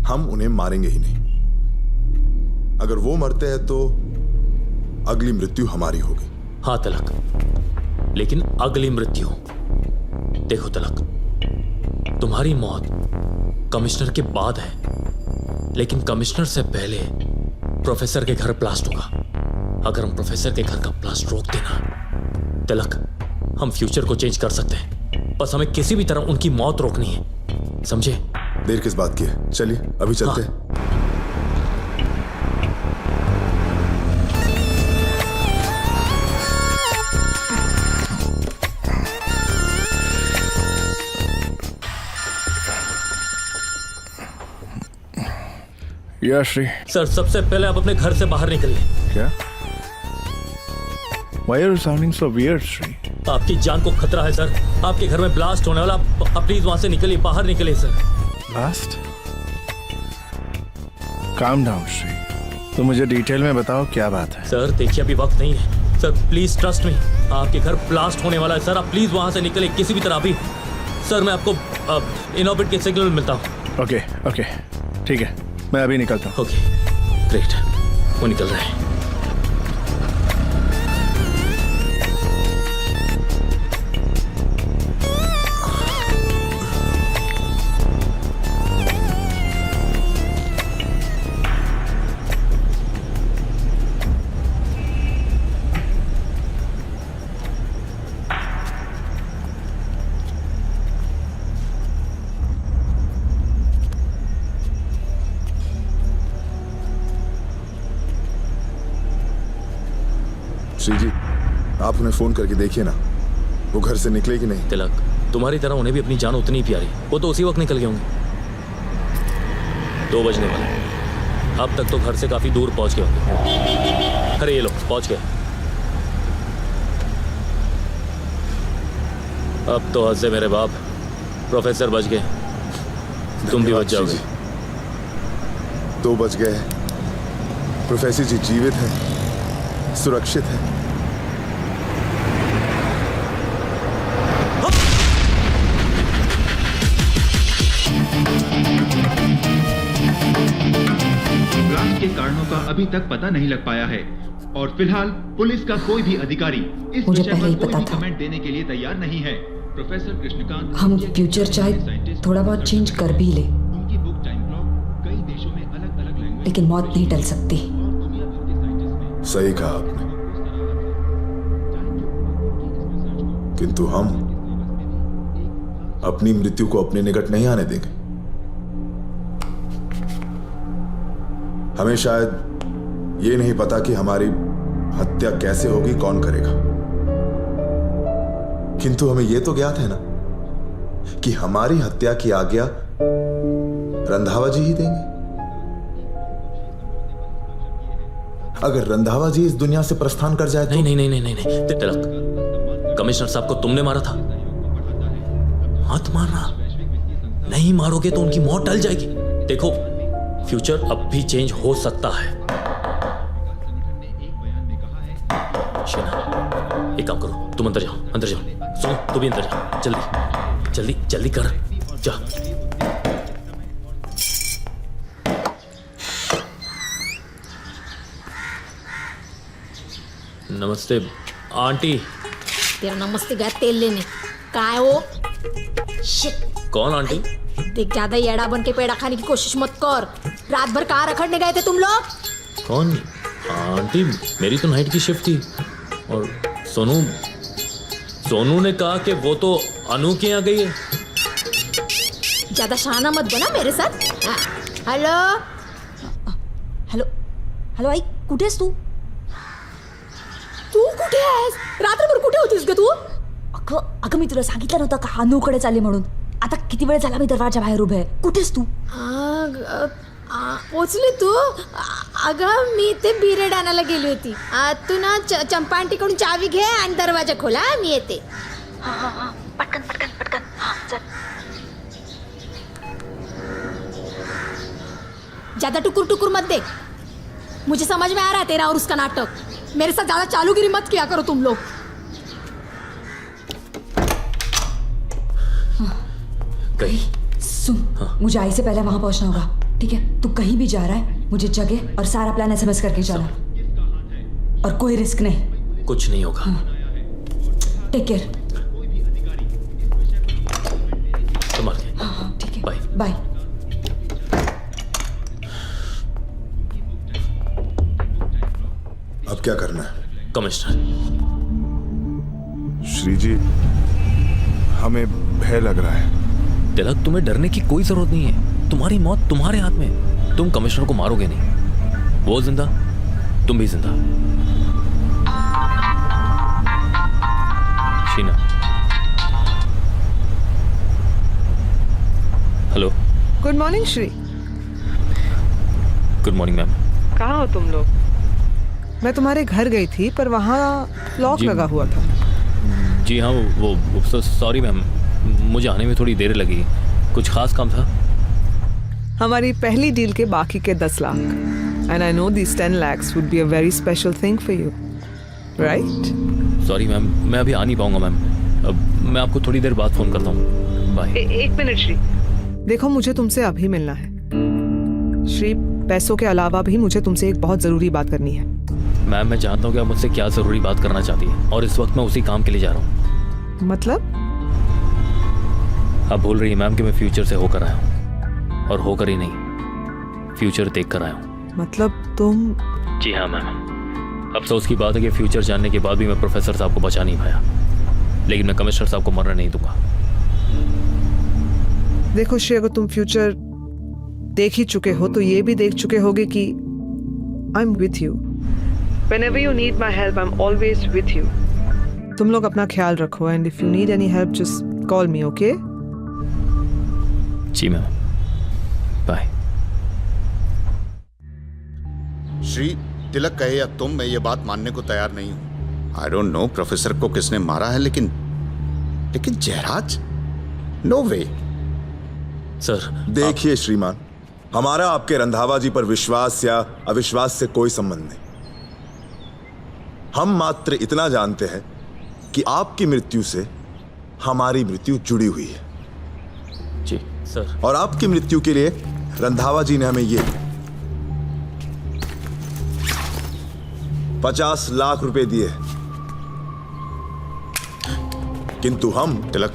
Q: हम उन्हें मारेंगे ही नहीं। अगर वो मरते हैं तो अगली मृत्यु हमारी होगी।
B: हाँ तिलक, लेकिन अगली मृत्यु, देखो तिलक, तुम्हारी मौत कमिश्नर के बाद है, लेकिन कमिश्नर से पहले प्रोफेसर के घर ब्लास्ट होगा। अगर हम प्रोफेसर के घर का ब्लास्ट रोक देना तिलक, हम फ्यूचर को चेंज कर सकते हैं। बस हमें किसी भी तरह उनकी मौत रोकनी है, समझे?
Q: देर किस बात की है, चलिए अभी चलते हैं।
N: या श्री।
B: सर, सबसे पहले आप अपने घर से बाहर निकलिए।
N: क्या? Why are you sounding so weird, Shri?
B: आपकी जान को खतरा है सर, आपके घर में ब्लास्ट होने वाला। आप प्लीज वहां से निकलिए, बाहर निकलिए sir.
N: Blast? Calm down, Shri. तो मुझे डिटेल में बताओ क्या बात है।
B: सर देखिए, अभी वक्त नहीं है सर, प्लीज ट्रस्ट मी। आपके घर ब्लास्ट होने वाला है सर, आप प्लीज वहां से निकलिए किसी भी तरह अभी। सर मैं आपको इन ऑर्बिट के सिग्नल में मिलता हूँ।
N: ओके, ठीक है, मैं अभी निकलता हूँ।
B: ओके, ग्रेट, वो निकल रहे हैं।
Q: श्री जी, आप उन्हें फोन करके देखिए ना, वो घर से निकले कि नहीं।
B: तिलक, तुम्हारी तरह उन्हें भी अपनी जान उतनी ही प्यारी, वो तो उसी वक्त निकल गए होंगे। 2 बजने वाले, अब तक तो घर से काफी दूर पहुंच गए होंगे। अरे ये लो, पहुंच गए। अब तो हंसे मेरे बाप, प्रोफेसर बच गए, तुम भी बच जाओगे।
Q: 2 बज गए, प्रोफेसर जी जीवित हैं, सुरक्षित है।
M: ब्लास्ट के कारणों का अभी तक पता नहीं लग पाया है, और फिलहाल पुलिस का कोई भी अधिकारी इस विषय पर कोई भी कमेंट देने के लिए तैयार नहीं है। प्रोफेसर कृष्णकांत
A: हम फ्यूचर चाहे थोड़ा बहुत चेंज कर भी ले,
M: उनकी बुक टाइम क्लॉक कई देशों में अलग-अलग लैंग्वेज
A: लेकिन मौत नहीं टल सकती।
Q: सही कहा आपने, किंतु हम अपनी मृत्यु को अपने निकट नहीं आने देंगे। हमें शायद ये नहीं पता कि हमारी हत्या कैसे होगी, कौन करेगा, किंतु हमें यह तो ज्ञात है ना कि हमारी हत्या की आज्ञा रंधावा जी ही देंगे। अगर रंधावा जी इस दुनिया से प्रस्थान कर जाए तो
B: नहीं नहीं नहीं नहीं नहीं तिलक, कमिश्नर साहब को तुमने मारा था, मत मारना। नहीं मारोगे तो उनकी मौत टल जाएगी। देखो फ्यूचर अब भी चेंज हो सकता है। शीना एक काम करो, तुम अंदर जाओ, अंदर जाओ। सुनो तू भी अंदर जा, जल्दी जल्दी जल्दी कर, जा। नमस्ते आंटी।
L: तेरा नमस्ते गया तेल लेने काय हो। शिट।
B: कौन आंटी?
L: देख ज्यादा येड़ा बन के पेड़ा खाने की कोशिश मत कर। रात भर कहाँ रखड़ने गए थे तुम लोग?
B: कौन आंटी? मेरी तो नाइट की शिफ्ट थी और सोनू ने कहा कि वो तो अनु के यहाँ गई है।
L: ज्यादा शाना मत बना मेरे साथ। हेलो
A: हॅलो हॅलो आई, कुठेस तू?
L: तू कुठे आहेस? रात्रभर कुठे होतीस ग तू?
A: अगं मी तुला सांगितलं नव्हतं का अनुकडे चालले म्हणून? आता किती वेळ झाला मी दरवाजा बाहेर उभे आहे. कुठेस तू?
L: पोचली तू? अगं मी ते बिरेड आणायला गेली होती. तू ना चंपा आंटीकडून चावी घे आणि दरवाजा खोला, मी येते.
A: पटकन पटकन पटकन. चल.
L: ज्यादा टुकुर टुकुर मत देख. मुझे समझ में आ रहा है तेरा और उसका नाटक. मेरे साथ ज्यादा चालूगिरी मत किया करो तुम लोग.
B: कहीं
A: सुन, मुझे आई से पहले वहां पहुंचना होगा, ठीक है? तू कहीं भी जा रहा है मुझे जगह और सारा प्लान एसएमएस करके जाना, और कोई रिस्क नहीं.
B: कुछ नहीं होगा.
A: Take care.
B: संभाल के.
A: हाँ ठीक है.
B: Bye
A: bye.
Q: अब क्या करना है?
B: कमिश्नर.
Q: श्री जी, हमें भय लग रहा है.
B: तिलक, तुम्हें डरने की कोई जरूरत नहीं है. तुम्हारी मौत तुम्हारे हाथ में है. तुम कमिश्नर को मारोगे नहीं. वो जिंदा, तुम भी जिंदा. Sheena. Hello.
J: Good morning Shri.
B: Good morning ma'am.
J: कहाँ हो तुम लोग? मैं तुम्हारे घर गई थी पर वहाँ लॉक लगा हुआ था.
B: जी हाँ, वो सॉरी मैम, मुझे आने में थोड़ी देर लगी. कुछ खास काम था?
J: हमारी पहली डील के बाकी के 10 lakh. And I know this 10 lakhs would be a very special thing for you, right?
B: Sorry ma'am, मैं अभी आ नहीं पाऊंगा मैम. मैं आपको थोड़ी देर बाद फोन करता हूँ. बाय.
J: एक मिनट श्री. देखो मुझे तुमसे अभी मिलना है श्री. पैसों के अलावा भी मुझे तुमसे एक बहुत जरूरी बात करनी है.
B: मैम मैं जानता हूँ कि आप मुझसे क्या जरूरी बात करना चाहती है, और इस वक्त मैं उसी काम के लिए जा रहा हूँ.
J: मतलब?
B: आप भूल रही हैं मैम कि मैं फ्यूचर से होकर आया हूँ, और होकर ही नहीं, फ्यूचर देख कर आया हूँ.
J: मतलब तुम?
B: जी हाँ मैम. अफसोस की बात है कि फ्यूचर जानने के बाद भी मैं प्रोफेसर साहब को बचा नहीं पाया, लेकिन मैं कमिश्नर साहब को मरने नहीं दूंगा.
J: देखो श्री, अगर तुम फ्यूचर देख ही चुके हो तो ये भी देख चुके होगे कि I am with you. Whenever you need my help, I'm always with you. तुम लोग अपना ख्याल रखो, and if you need any help, just call me, okay?
B: Ji ma'am. Bye.
R: Shri, तिलक कहे या तुम, मैं ये बात मानने को तैयार नहीं हूं. आई डोंट नो प्रोफेसर को किसने मारा है, लेकिन जयराज, नो वे.
B: सर
Q: देखिए श्रीमान, हमारा आपके रंधावा जी पर विश्वास या अविश्वास से कोई संबंध नहीं. हम मात्र इतना जानते हैं कि आपकी मृत्यु से हमारी मृत्यु जुड़ी हुई है.
B: जी सर.
Q: और आपकी मृत्यु के लिए रंधावा जी ने हमें ये 50 लाख रुपए दिए. किंतु हम
R: तिलक,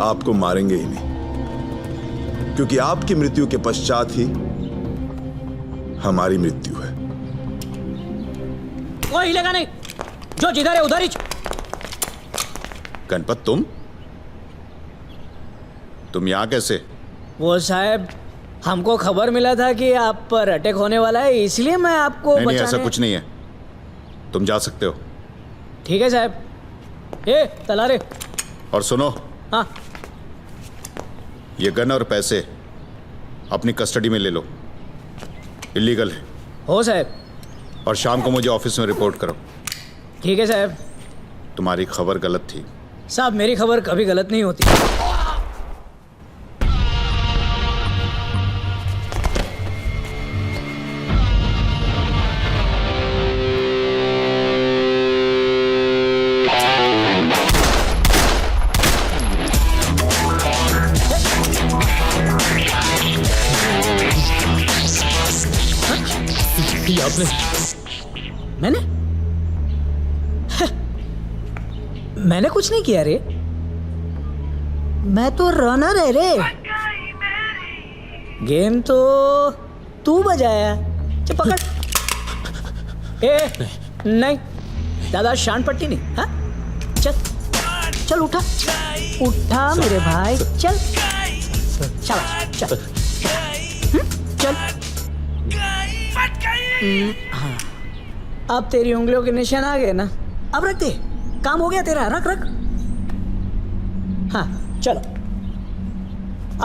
Q: आपको मारेंगे ही नहीं, क्योंकि आपकी मृत्यु के पश्चात ही हमारी मृत्यु है।
O: कोई हिलेगा नहीं, जो जिधर है उधर ही।
R: गणपत, तुम यहां कैसे?
O: वो साहब, हमको खबर मिला था कि आप पर अटैक होने वाला है, इसलिए मैं आपको
R: नहीं,
O: बचाने...
R: ऐसा कुछ नहीं है, तुम जा सकते हो।
O: ठीक है साहब। ए तलारे।
R: और सुनो,
O: हाँ,
R: ये गन और पैसे अपनी कस्टडी में ले लो, इलीगल है।
O: हो साहब।
R: और शाम को मुझे ऑफिस में रिपोर्ट करो।
O: ठीक है साहब।
R: तुम्हारी खबर गलत थी।
O: साहब, मेरी खबर कभी गलत नहीं होती।
B: आपने?
O: मैंने मैंने कुछ नहीं किया रे, मैं तो रनर है रे। गेम तो तू बजाया। चल पकड़। ए नहीं, ज्यादा शान पट्टी नहीं। हाँ, चल चल, उठा उठा मेरे भाई, चल शाबाश, चल चल। हाँ, अब तेरी उंगलियों के निशान आ गए ना, अब रख दे, काम हो गया तेरा, रख रख। हाँ चलो,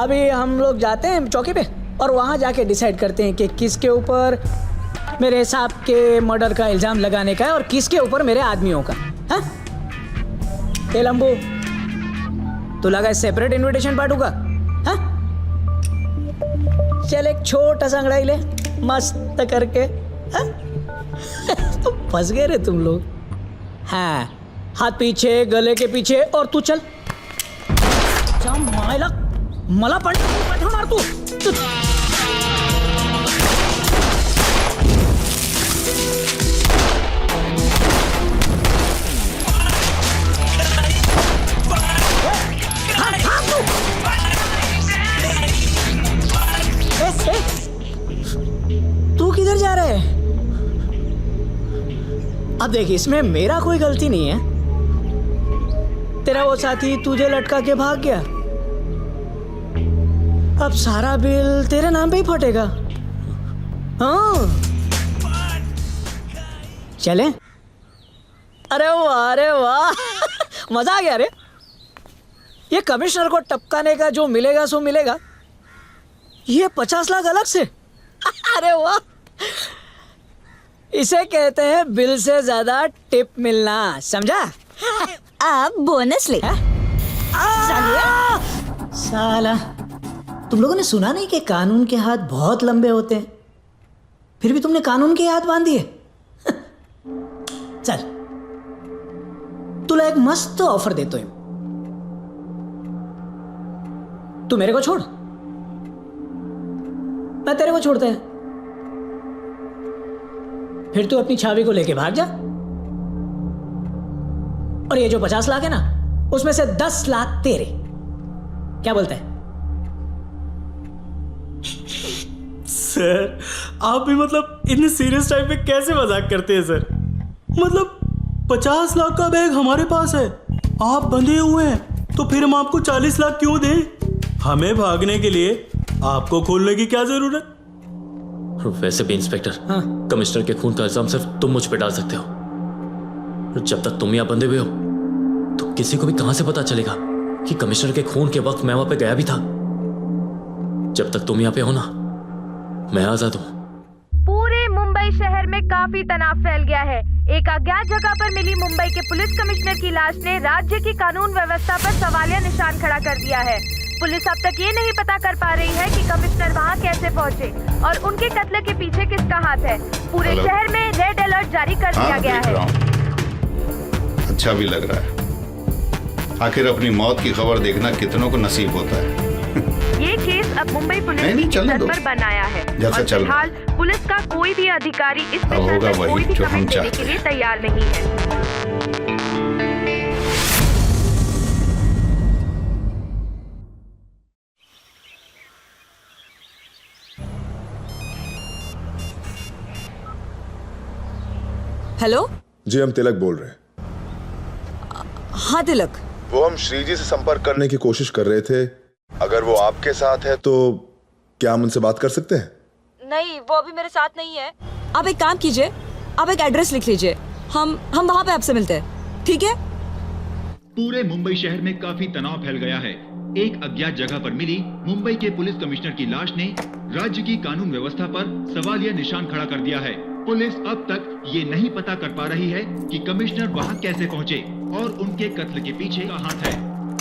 O: अभी हम लोग जाते हैं चौकी पे और वहाँ जाके डिसाइड करते हैं कि किसके ऊपर मेरे हिसाब के मर्डर का इल्जाम लगाने का है और किसके ऊपर मेरे आदमियों का। हाँ, ए लंबू, तू लगा सेपरेट इनविटेशन बांटूगा? हाँ, चल एक छोटा सा अंगड़ाई ले मस्त करके। हाँ? तो फंस गए रे तुम लोग। हाँ, हाथ पीछे, गले के पीछे, और तू चल। मायला मला पाठवणार तू। तू किधर जा रहा है? अब देख, इसमें मेरा कोई गलती नहीं है। तेरा वो साथी तुझे लटका के भाग गया, अब सारा बिल तेरे नाम पे ही फटेगा। हाँ, चले? अरे वाह, अरे वाह, मजा आ गया रे। ये कमिश्नर को टपकाने का जो मिलेगा सो मिलेगा, ये 50 लाख अलग से। अरे वाह, इसे कहते हैं बिल से ज्यादा टिप मिलना, समझा?
A: आप बोनस ले।
O: साला, तुम लोगों ने सुना नहीं कि कानून के हाथ बहुत लंबे होते हैं, फिर भी तुमने कानून के हाथ बांध दिए। चल, तुला एक मस्त ऑफर देता हूं, तू मेरे को छोड़, मैं तेरे को छोड़ता है, फिर तू अपनी छावी को लेके भाग जा, और ये जो 50 लाख है ना, उसमें से 10 लाख तेरे। क्या बोलता है?
C: सर, आप भी मतलब इतने सीरियस टाइम पे कैसे मजाक करते हैं सर? मतलब 50 लाख का बैग हमारे पास है, आप बंधे हुए हैं, तो फिर हम आपको 40 लाख क्यों दें? हमें भागने के लिए आपको खोलने की क्या जरूरत?
B: वैसे भी इंस्पेक्टर,
O: हाँ?
B: कमिश्नर के खून का इल्जाम सिर्फ तुम मुझ पे डाल सकते हो। जब तक तुम यहाँ बंधे हुए हो तो किसी को भी कहां से पता चलेगा कि कमिश्नर के खून के वक्त मैं वहां पे गया भी था। जब तक तुम यहाँ पे हो ना, मैं आजाद हूँ।
L: पूरे मुंबई शहर में काफी तनाव फैल गया है। एक अज्ञात जगह पर मिली मुंबई के पुलिस कमिश्नर की लाश ने राज्य की कानून व्यवस्था पर सवालिया निशान खड़ा कर दिया है। पुलिस अब तक ये नहीं पता कर पा रही है कि कमिश्नर वहां कैसे पहुंचे और उनके कत्ल के पीछे किसका हाथ है। पूरे शहर में रेड अलर्ट जारी कर दिया गया है।
R: अच्छा भी लग रहा है, आखिर अपनी मौत की खबर देखना कितनों को नसीब होता है।
L: ये केस अब मुंबई पुलिस
R: नहीं,
L: की
R: चलने
L: सर
R: दो।
L: पर बनाया है
R: जैसा
L: और
R: चल रहा
L: फिलहाल पुलिस का कोई भी अधिकारी इस
R: अब
L: विषय
R: होगा
L: में
R: वही
L: कोई भी
R: जो हम
L: कमेंट देने
R: चाहते
L: के लिए तैयार नहीं है।
A: हेलो।
Q: जी हम तिलक बोल रहे हैं।
A: हाँ तिलक।
Q: वो हम श्री जी से संपर्क करने की कोशिश कर रहे थे। अगर वो आपके साथ है तो क्या हम उनसे बात कर सकते हैं?
A: नहीं, वो अभी मेरे साथ नहीं है। आप एक काम कीजिए, आप एक एड्रेस लिख लीजिए, हम वहाँ पे आपसे मिलते हैं, ठीक है?
M: पूरे मुंबई शहर में काफी तनाव फैल गया है। एक अज्ञात जगह पर मिली मुंबई के पुलिस कमिश्नर की लाश ने राज्य की कानून व्यवस्था पर सवालिया निशान खड़ा कर दिया है। पुलिस अब तक ये नहीं पता कर पा रही है कि कमिश्नर वहां कैसे पहुंचे और उनके कत्ल के पीछे का हाथ है।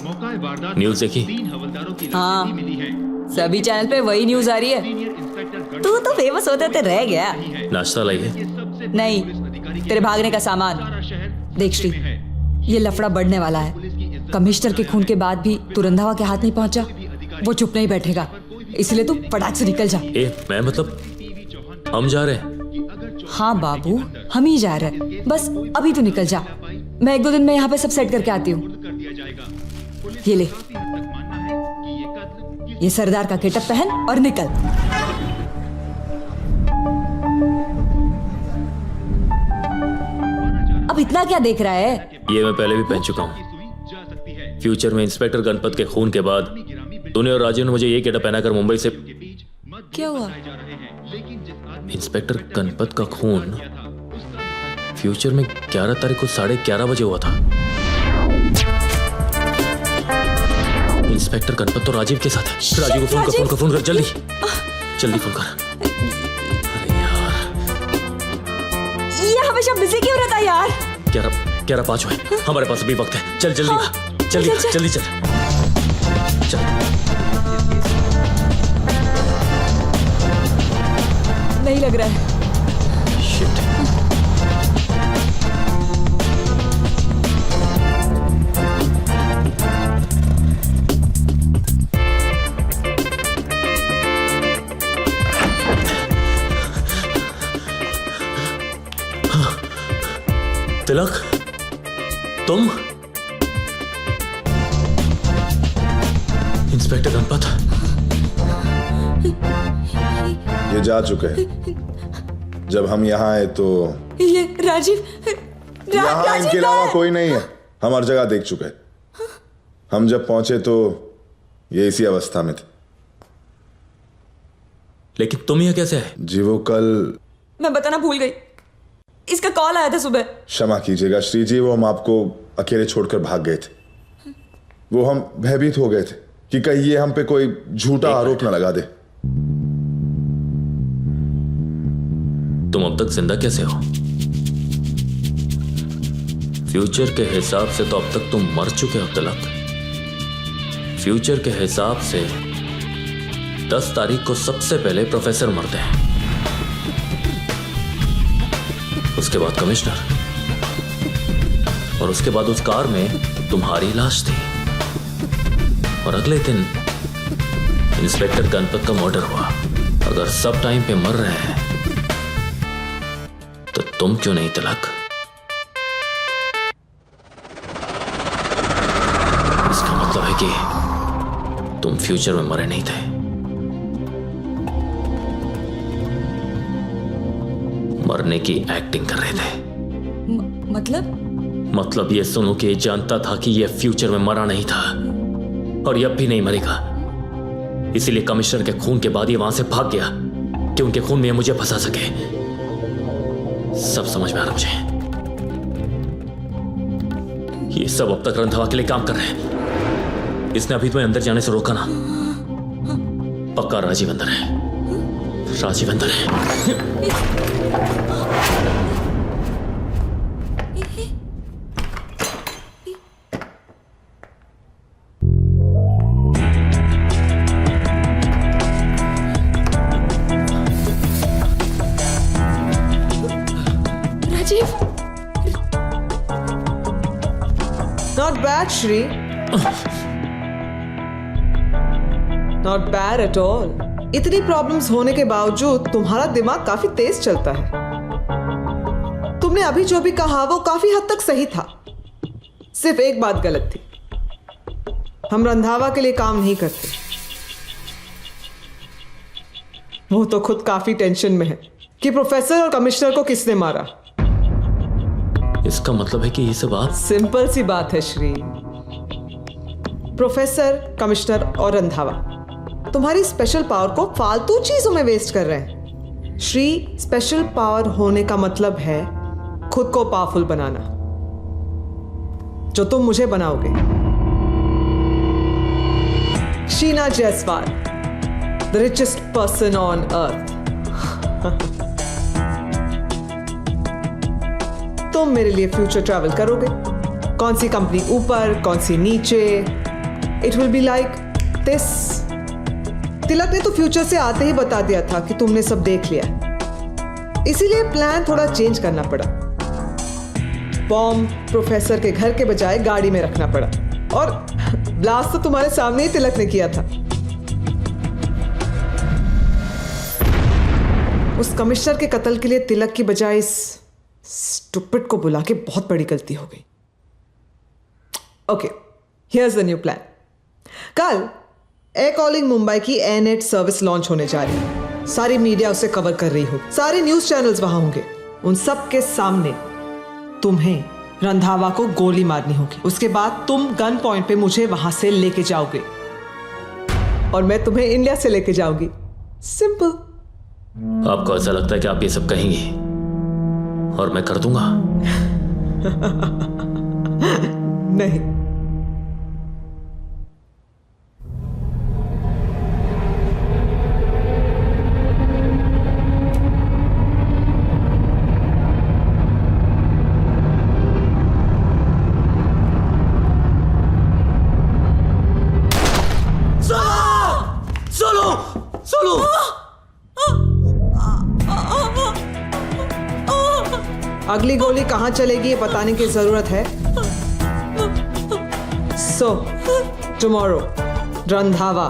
M: मौका वारदात
B: न्यूज़ देखी?
M: 3 हवलदारों की
A: हाँ।
M: लाशें भी मिली है।
A: सभी चैनल पे वही न्यूज आ रही है। तू तो फेमस होते थे रह गया।
B: नाश्ता लाइए।
A: नहीं, तेरे भागने का सामान। देख श्री, ये लफड़ा बढ़ने वाला है। कमिश्नर के खून के बाद भी तू रंधावा के हाथ नहीं पहुंचा, वो चुप नहीं बैठेगा, इसलिए तू फटाक से निकल जा।
B: मैं मतलब हम जा रहे हैं।
A: हाँ बाबू, हम ही जा रहे हैं, बस अभी तू निकल जा। मैं 1-2 दिन में यहाँ पे सब सेट करके आती हूँ। ये ले, ये सरदार का गेटअप पहन और निकल। अब इतना क्या देख रहा है?
B: ये मैं पहले भी पहन चुका हूँ। फ्यूचर में इंस्पेक्टर गणपत के खून के बाद तूने और राजीव ने मुझे ये गेटअप पहनाकर मुंबई से।
A: क्या हुआ?
B: इंस्पेक्टर गणपत का खून फ्यूचर में 11 तारीख को 11:30 बजे हुआ था। इंस्पेक्टर गणपत तो राजीव के साथ है। राजीव को फोन कर जल्दी जल्दी फोन कर। अरे यार,
A: ये हमेशा बिजी क्यों रहता है यार?
B: 11:05 हुए, हमारे पास अभी वक्त है। चल जल्दी जल्दी जल्दी चल चल।
A: नहीं लग रहा है।
B: शिट। तिलक, तुम? इंस्पेक्टर गणपत
Q: ये जा चुके हैं। जब हम यहाँ आए तो
A: ये राजीव
Q: यहाँ इनके अलावा कोई नहीं है। हम हर जगह देख चुके हैं। हम जब पहुंचे तो ये इसी अवस्था में थे।
B: लेकिन तुम यहाँ कैसे आए?
Q: जी वो कल
A: मैं बताना भूल गई, इसका कॉल आया था सुबह।
Q: क्षमा कीजिएगा श्री जी, वो हम आपको अकेले छोड़कर भाग गए थे। वो हम भयभीत हो गए थे कि कहीं ये हम पे कोई झूठा आरोप न लगा दे।
B: तुम अब तक जिंदा कैसे हो? फ्यूचर के हिसाब से तो अब तक तुम मर चुके हो तिलक। फ्यूचर के हिसाब से 10 तारीख को सबसे पहले प्रोफेसर मरते हैं, उसके बाद कमिश्नर, और उसके बाद उस कार में तुम्हारी लाश थी, और अगले दिन इंस्पेक्टर गणपत का मर्डर हुआ। अगर सब टाइम पे मर रहे हैं तो तुम क्यों नहीं तिलक? इसका मतलब है कि तुम फ्यूचर में मरे नहीं थे, मरने की एक्टिंग कर रहे थे। मतलब ये सुनो कि जानता था कि ये फ्यूचर में मरा नहीं था और ये अब भी नहीं मरेगा, इसीलिए कमिश्नर के खून के बाद ये वहां से भाग गया कि उनके खून में मुझे फंसा सके। सब समझ में आ रहा मुझे। ये सब अब तक रंधावा के लिए काम कर रहे हैं। इसने अभी तुम्हें अंदर जाने से रोका ना। पक्का राजीव अंदर है, राजीव अंदर है।
J: Not bad, Shri. Not bad at all. इतनी प्रॉब्लम्स होने के बावजूद तुम्हारा दिमाग काफी तेज चलता है। तुमने अभी जो भी कहा वो काफी हद तक सही था, सिर्फ एक बात गलत थी। हम रंधावा के लिए काम नहीं करते। वो तो खुद काफी टेंशन में है कि प्रोफेसर और कमिश्नर को किसने मारा।
B: इसका मतलब है कि ये सब आप...
J: सिंपल सी बात है श्री। प्रोफेसर, कमिश्नर और रंधावा तुम्हारी स्पेशल पावर को फालतू चीजों में वेस्ट कर रहे हैं। श्री, स्पेशल पावर होने का मतलब है खुद को पावरफुल बनाना, जो तुम मुझे बनाओगे। Sheena Jaiswal, the richest person on earth. तुम मेरे लिए फ्यूचर ट्रैवल करोगे, कौन सी कंपनी ऊपर कौन सी नीचे, it will be like this. Tilak ने तो फ्यूचर से आते ही बता दिया था कि तुमने सब देख लिया, इसीलिए प्लान थोड़ा चेंज करना पड़ा। बॉम्ब प्रोफेसर के घर के बजाय गाड़ी में रखना पड़ा, और ब्लास्ट तो तुम्हारे सामने ही तिलक ने किया था। उस कमिश्नर के कत्ल के लिए तिलक की बजाय इस स्टूपिड को बुला के बहुत बड़ी गलती हो गई। Okay, here's the new plan. कल एयर कॉलिंग मुंबई की एयरनेट सर्विस लॉन्च होने जा रही है। सारी मीडिया उसे कवर कर रही होगी, सारे न्यूज चैनल्स वहां होंगे। उन सब के सामने तुम्हें रंधावा को गोली मारनी होगी। उसके बाद तुम गन पॉइंट पे मुझे वहां से लेके जाओगे और मैं तुम्हें इंडिया से लेके जाऊंगी। सिंपल।
B: आपको ऐसा लगता है कि आप ये सब कहेंगी और मैं कर दूंगा?
J: नहीं। अगली गोली कहां चलेगी ये बताने की जरूरत है। So tomorrow, Randhawa.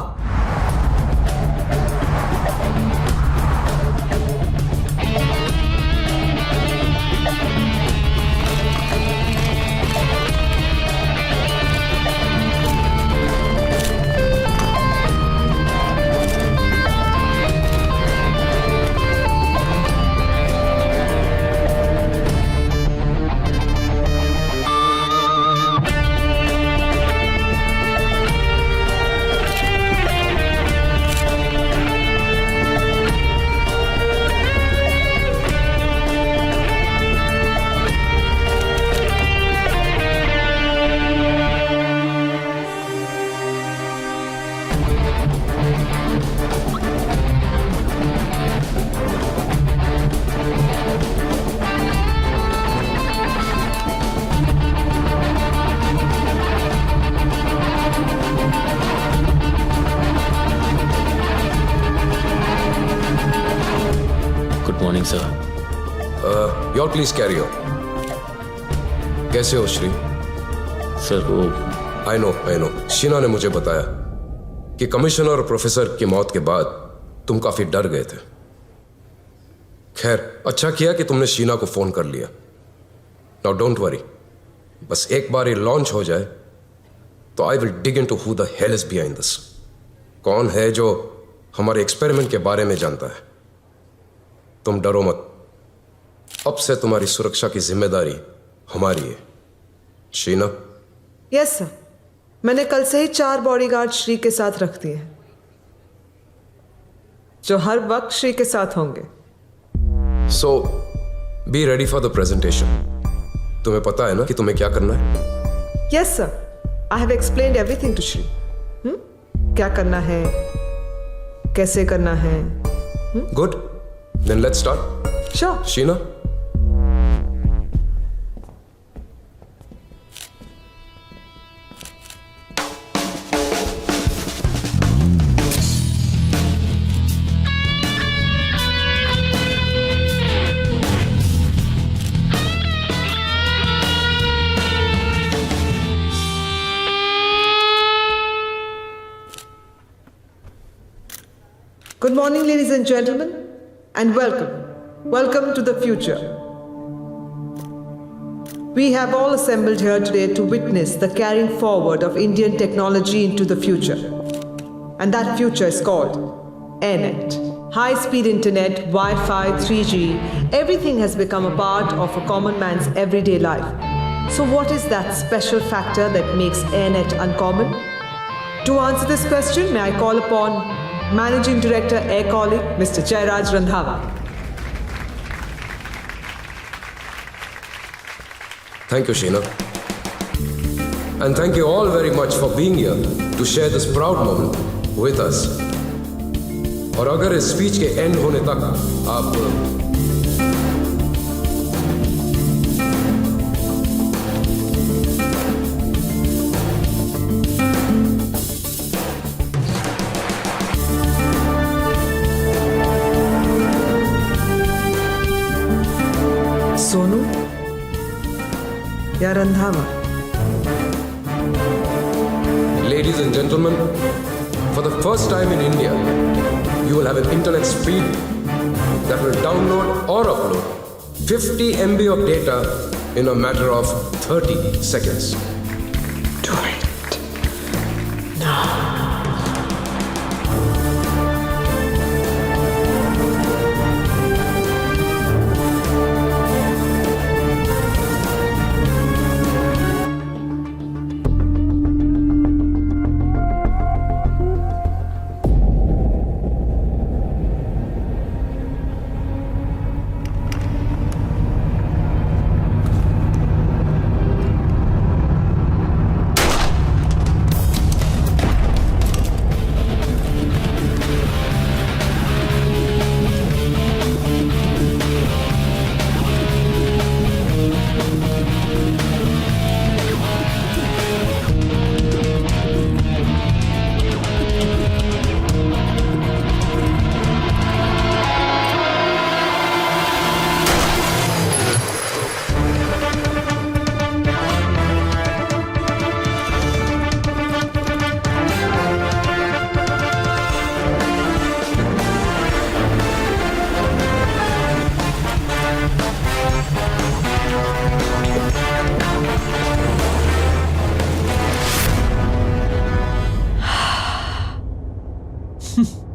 I: Your please carry on. कैसे हो श्री?
B: सर वो
I: आई नो शीना ने मुझे बताया कि कमिश्नर और प्रोफेसर की मौत के बाद तुम काफी डर गए थे। खैर, अच्छा किया कि तुमने शीना को फोन कर लिया। नाउ डोंट वरी, बस एक बार ये लॉन्च हो जाए तो I will dig into who the hell is behind this. कौन है जो हमारे एक्सपेरिमेंट के बारे में जानता है। तुम डरो मत, अब से तुम्हारी सुरक्षा की जिम्मेदारी हमारी है। शीना?
J: यस सर, मैंने कल से ही 4 बॉडीगार्ड श्री के साथ रख दिए हैं, जो हर वक्त श्री के साथ होंगे।
I: So be ready for the presentation. तुम्हें पता है ना कि तुम्हें क्या करना है?
J: Yes sir, I have explained everything to Shri. क्या करना है, कैसे करना है।
I: Good, then let's start.
J: Sure.
I: Sheena?
J: Good morning, ladies and gentlemen, and welcome. Welcome to the future. We have all assembled here today to witness the carrying forward of Indian technology into the future. And that future is called AirNet. High-speed internet, Wi-Fi, 3G, Everything has become a part of a common man's everyday life. So what is that special factor that makes AirNet uncommon? To answer this question, may I call upon Managing Director Air Calling, Mr. Jairaj Randhawa.
I: Thank you, Sheena. And thank you all very much for being here to share this proud moment with us. और अगर इस speech के and होने तक आप
J: सोनू या Randhawa?
I: Ladies and gentlemen, for the first time in India, you will have an internet speed that will download or upload 50 MB of data in a matter of 30 seconds.
J: Do it now.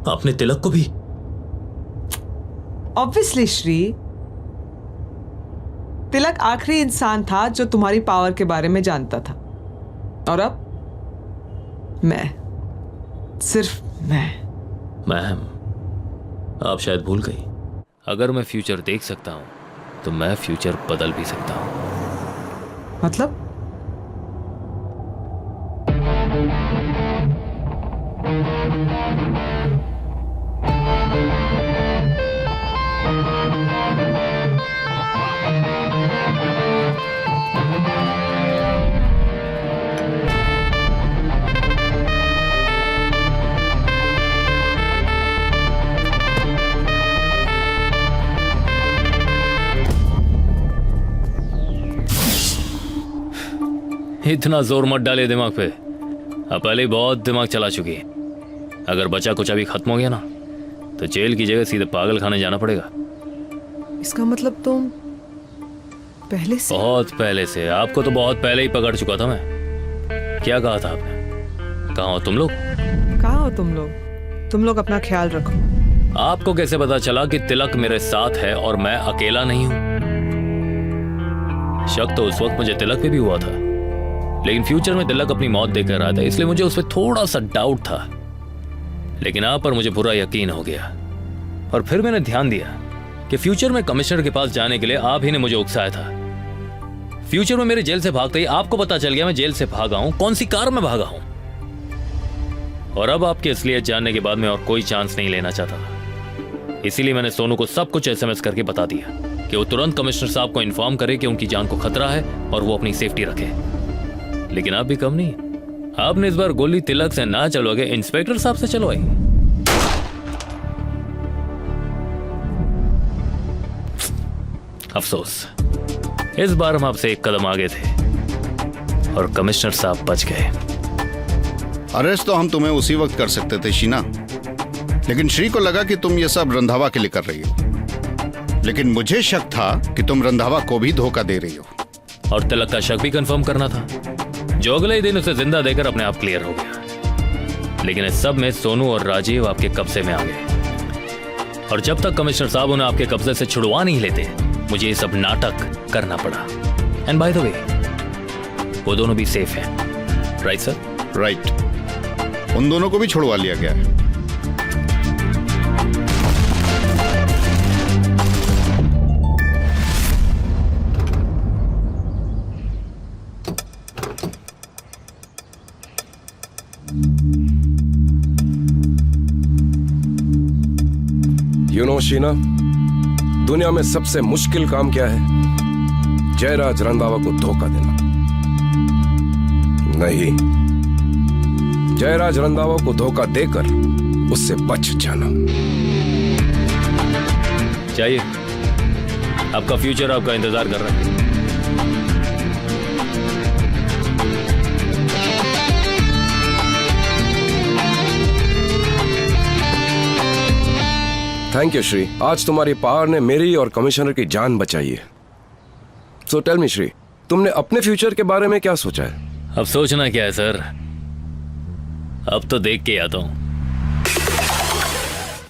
B: आपने तिलक को भी?
J: Obviously, Shri, तिलक आखिरी इंसान था जो तुम्हारी power के बारे में जानता था। और अब मैं, सिर्फ मैं।
B: मैम, आप शायद भूल गई, अगर मैं फ्यूचर देख सकता हूं तो मैं फ्यूचर बदल भी सकता हूं।
J: मतलब?
B: इतना जोर मत डालिए दिमाग पे, अब पहले ही बहुत दिमाग चला चुकी है। अगर बचा कुछ अभी खत्म हो गया ना तो जेल की जगह सीधे पागल खाने जाना पड़ेगा।
J: इसका मतलब तुम पहले से?
B: बहुत पहले से। आपको तो बहुत पहले ही पकड़ चुका था मैं। क्या कहा था आपने? कहाँ हो तुम लोग?
J: कहाँ हो तुम लोग? तुम लोग अपना ख्याल रखो।
B: आपको कैसे पता चला कि तिलक मेरे साथ है और मैं अकेला नहीं हूं? शक तो उस वक्त मुझे तिलक पे भी हुआ था, लेकिन फ्यूचर में तिलक अपनी मौत देकर रहा था, इसलिए मुझे उस पर थोड़ा सा डाउट था। लेकिन आप पर मुझे पूरा यकीन हो गया। और फिर मैंने ध्यान दिया कि फ्यूचर में कमिश्नर के पास जाने के लिए आप ही ने मुझे उकसाया था। फ्यूचर में मेरे जेल से भागते ही आपको पता चल गया मैं जेल से भागा हूं, कौन सी कार में भागा हूं। और अब आपकी असलियत जानने के बाद मैं और कोई चांस नहीं लेना चाहता था, इसीलिए मैंने सोनू को सब कुछ SMS करके बता दिया कि वो तुरंत कमिश्नर साहब को इन्फॉर्म करे कि उनकी जान को खतरा है और वो अपनी सेफ्टी रखे। लेकिन आप भी कम नहीं, आपने इस बार गोली तिलक से ना चलवा के इंस्पेक्टर साहब से चलवाई। अफसोस, इस बार हम आपसे एक कदम आगे थे और कमिश्नर साहब बच गए।
R: अरेस्ट तो हम तुम्हें उसी वक्त कर सकते थे शीना, लेकिन श्री को लगा कि तुम ये सब रंधावा के लिए कर रही हो। लेकिन मुझे शक था कि तुम रंधावा को भी धोखा दे रही हो।
B: और तिलक का शक भी कंफर्म करना था, जो अगले ही दिन उसे जिंदा देकर अपने आप क्लियर हो गया। लेकिन इस सब में सोनू और राजीव आपके कब्जे में आ गए और जब तक कमिश्नर साहब उन्हें आपके कब्जे से छुड़वा नहीं लेते, मुझे ये सब नाटक करना पड़ा। एंड बाय द वे, वो दोनों भी सेफ हैं, राइट सर?
R: राइट, उन दोनों को भी छुड़वा लिया गया है।
I: यू नो शीना, दुनिया में सबसे मुश्किल काम क्या है? जयराज रंधावा को धोखा देना। नहीं, जयराज रंधावा को धोखा देकर उससे बच जाना
B: चाहिए। आपका फ्यूचर आपका इंतजार कर रहा है।
I: थैंक यू श्री, आज तुम्हारी पावर ने मेरी और कमिश्नर की जान बचाई है। सो टेल मी श्री, तुमने अपने फ्यूचर के बारे में क्या सोचा है?
B: अब सोचना क्या है सर, अब तो देख के आता हूं।